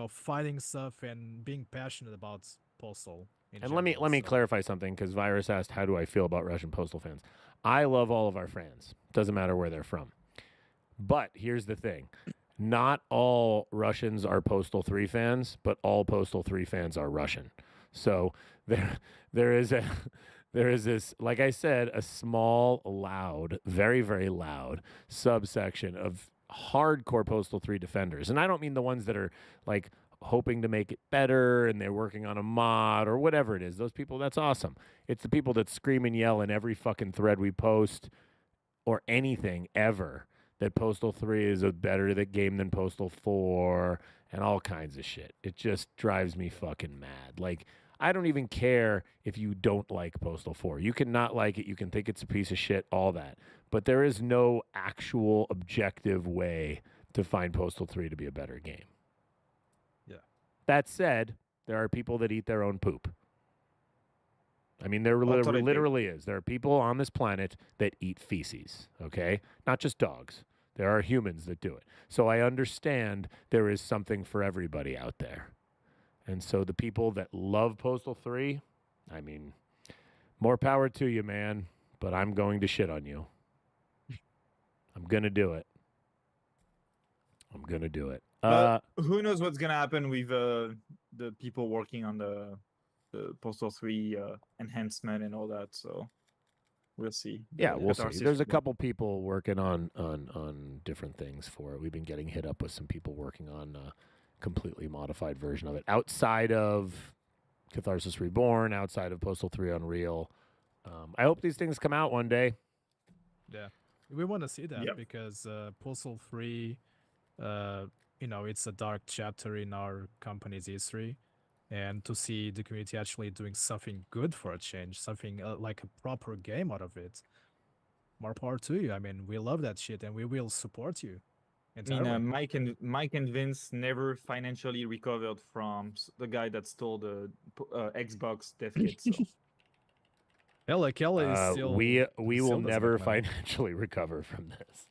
fighting stuff and being passionate about Postal. And let me clarify something, because Virus asked, "How do I feel about Russian Postal fans?" I love all of our fans. Doesn't matter where they're from. But here's the thing: not all Russians are Postal 3 fans, but all Postal 3 fans are Russian. So there is this, like I said, a small, loud, very, very loud subsection of hardcore Postal 3 defenders. And I don't mean the ones that are like hoping to make it better and they're working on a mod or whatever it is. Those people, that's awesome. It's the people that scream and yell in every fucking thread we post or anything ever that Postal 3 is a better game than Postal 4 and all kinds of shit. It just drives me fucking mad. Like, I don't even care if you don't like Postal 4. You can not like it. You can think it's a piece of shit, all that. But there is no actual objective way to find Postal 3 to be a better game. Yeah. That said, there are people that eat their own poop. I mean, there Totally literally is. There are people on this planet that eat feces, okay? Not just dogs. There are humans that do it. So I understand there is something for everybody out there. And so the people that love Postal 3, I mean, more power to you, man, but I'm going to shit on you. I'm going to do it. I'm going to do it. Who knows what's going to happen with the people working on the Postal 3 enhancement and all that, so we'll see. Yeah, we'll see. There's a couple people working on different things for it. We've been getting hit up with some people working on completely modified version of it outside of Catharsis Reborn, outside of Postal 3 Unreal. I hope these things come out one day. Yeah, we want to see that because Postal 3, it's a dark chapter in our company's history, and to see the community actually doing something good for a change, something like a proper game out of it, more power to you. I mean, we love that shit, and we will support you. I mean, Mike and Vince never financially recovered from the guy that stole the Xbox dev kit. So. Kelly is still. We will never financially recover from this.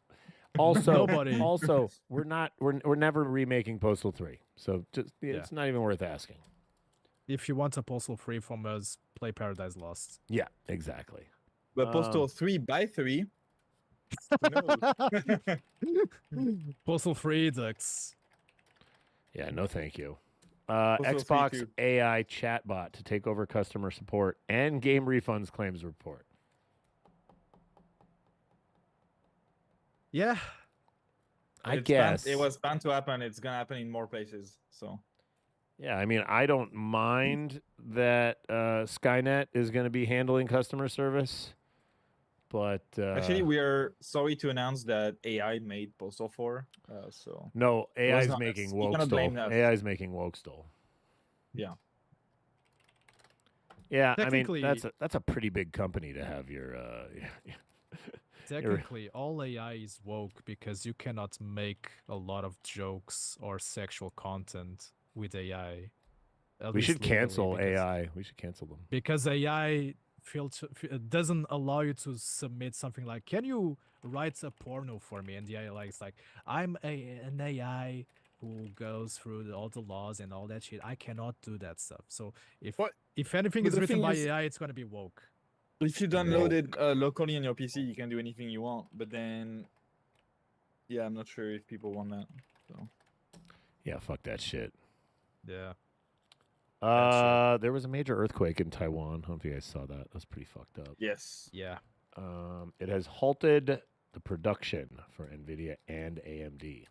Also, we're never remaking Postal 3, so just it's not even worth asking. If you want a postal free from us, play Paradise Lost. Yeah, exactly. But Postal 3x3. Who knows? Postal free ducks. Yeah, no thank you. Also Xbox 3-2. AI chatbot to take over customer support and game refunds claims report. Yeah. I It's guess. it was bound to happen. It's gonna happen in more places. So Yeah, I mean, I don't mind that Skynet is going to be handling customer service, but actually, we are sorry to announce that AI made Postal 4. So no, it was AI is not making us. You cannot blame Wokestol. us. AI is making Wokestol. Yeah. Yeah, I mean, Technically- that's a pretty big company to have your. Technically, all AI is woke because you cannot make a lot of jokes or sexual content with AI. At We least should legally, cancel because- AI. We should cancel them. Because AI doesn't allow you to submit something like, "Can you write a porno for me?" And the AI is like, "I'm an AI who goes through all the laws and all that shit. I cannot do that stuff." So if anything But is the written thing by is- AI, it's gonna be woke. If you download it locally on your PC, you can do anything you want. But then, yeah, I'm not sure if people want that. So Yeah, fuck that shit. Yeah. There was a major earthquake in Taiwan. I don't know if you guys saw that. That was pretty fucked up. yes, Yeah. It has halted the production for NVIDIA and AMD.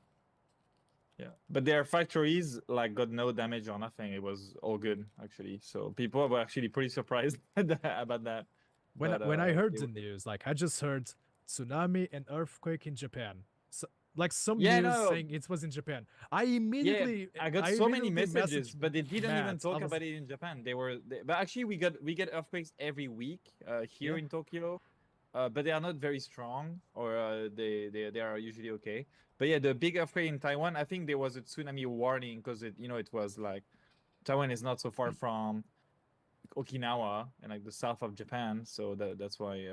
yeah. But their factories like got no damage or nothing. It was all good actually. So people were actually pretty surprised about that. When I heard they the were- news, like I just heard tsunami and earthquake in Japan. So, like some Yeah, news no. saying it was in Japan. I immediately I got so many immediately messages, messaged but they didn't even Matt. talk I was- about it in Japan. But actually we get earthquakes every week here Yeah. in Tokyo, but they are not very strong, or they are usually okay. But yeah, the big earthquake in Taiwan, I think there was a tsunami warning because it was like Taiwan is not so far from Okinawa and like the south of Japan, so that's why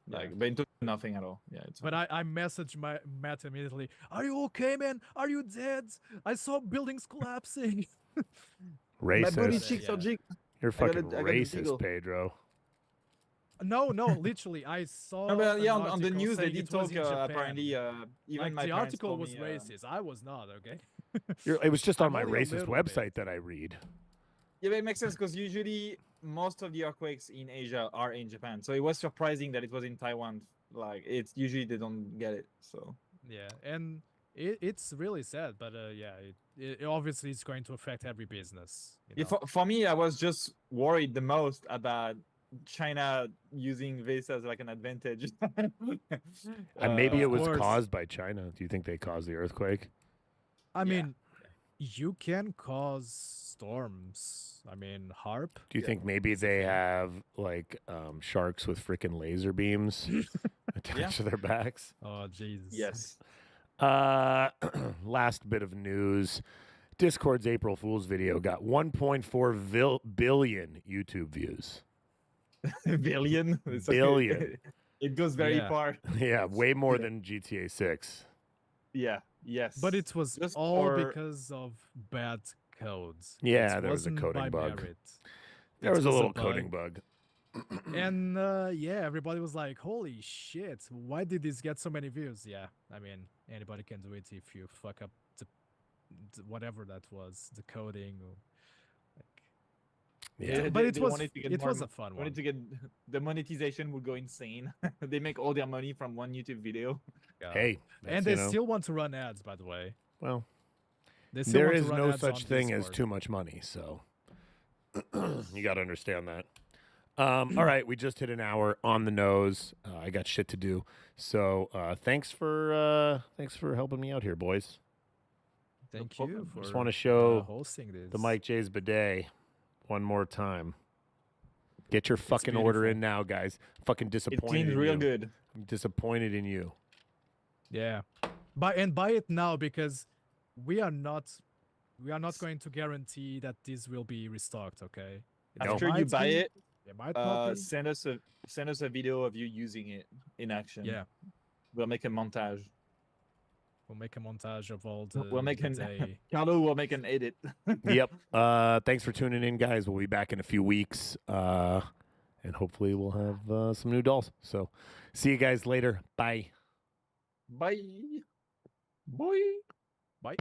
but it took nothing at all. Yeah, it's But I messaged Matt immediately. "Are you okay, man? Are you dead? I saw buildings collapsing." my booty Racist. cheeks are Yeah. jig. You're I got fucking a- I got a racist, deagle. Pedro. No, literally, I saw. No, but yeah, an on the article news they saying did it was talk in Japan. apparently. Even Like, my the parents article told was me, racist. I was not, okay. It was just on I'm my only a racist little website bit. that I read. Yeah, but it makes sense because usually most of the earthquakes in Asia are in Japan. So it was surprising that it was in Taiwan. Like it's usually they don't get it. So Yeah, and it's really sad, but yeah, it obviously it's going to affect every business. You yeah, know? for me, I was just worried the most about China using this as like an advantage. Maybe it Of was course. caused by China. Do you think they caused the earthquake? I yeah. mean, you can cause storms. I mean, HARP. Do you think maybe they have like sharks with freaking laser beams attached to their backs? Oh Jesus. Yes. Last bit of news. Discord's April Fool's video got 1.4 billion YouTube views. Billion. It's okay. Billion. It goes very Yeah. far. Yeah, way more Yeah. than GTA 6. Yeah. Yes. But it was Just all for- because of bad codes. Yeah, It there was a wasn't coding by bug. merit. There It was a little bug. coding bug. And yeah, everybody was like, "Holy shit! Why did this get so many views?" Yeah, I mean, anybody can do it if you fuck up the whatever that was, the coding. Or, like, Yeah. but it they was wanted to get it more was a fun one. wanted to get the monetization would go insane. They make all their money from one YouTube video. Yeah. Hey, and that's, they you know, still want to run ads, by the way. well, They still there want to is run no ads such on thing as Discord. too much money, so you got to understand that. All right, we just hit an hour on the nose. I got shit to do, so thanks for helping me out here, boys. Thank problem. you for Just want to show hosting this. the MikeJ's bidet one more time. Get your fucking order in now, guys. Fucking It disappointed cleans in real you. good. I'm disappointed in you. Yeah, buy it now because we are not going to guarantee that this will be restocked. Okay. It After you might buy be, it, it might not be. send us a video of you using it in action. Yeah. We'll make a montage. We'll make a montage of all the. We'll make the an day. Carlo will make an edit. Yep. Thanks for tuning in, guys. We'll be back in a few weeks. And hopefully we'll have some new dolls. So see you guys later. Bye. Bye. Boy. Bye.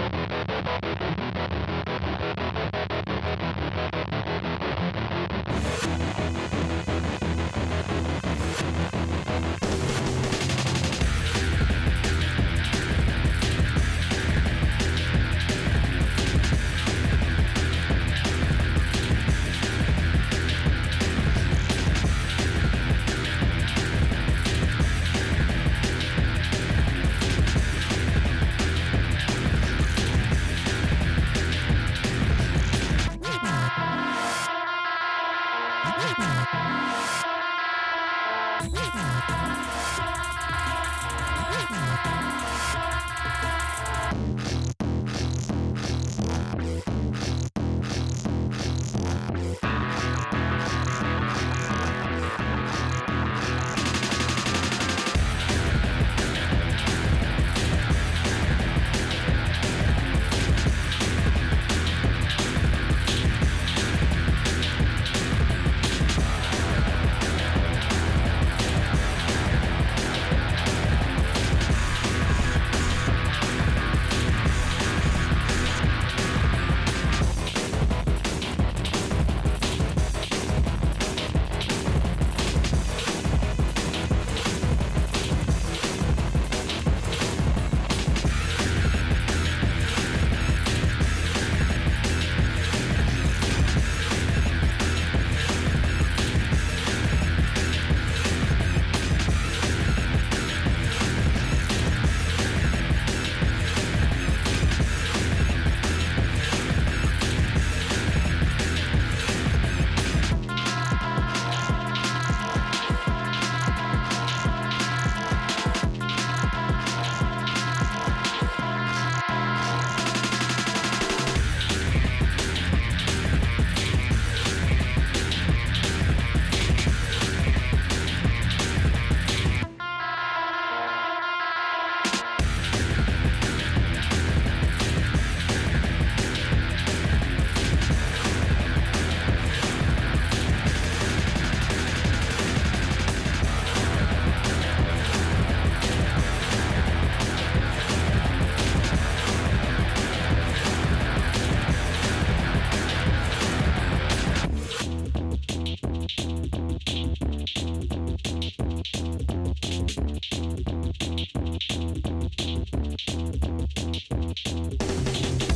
Thank you.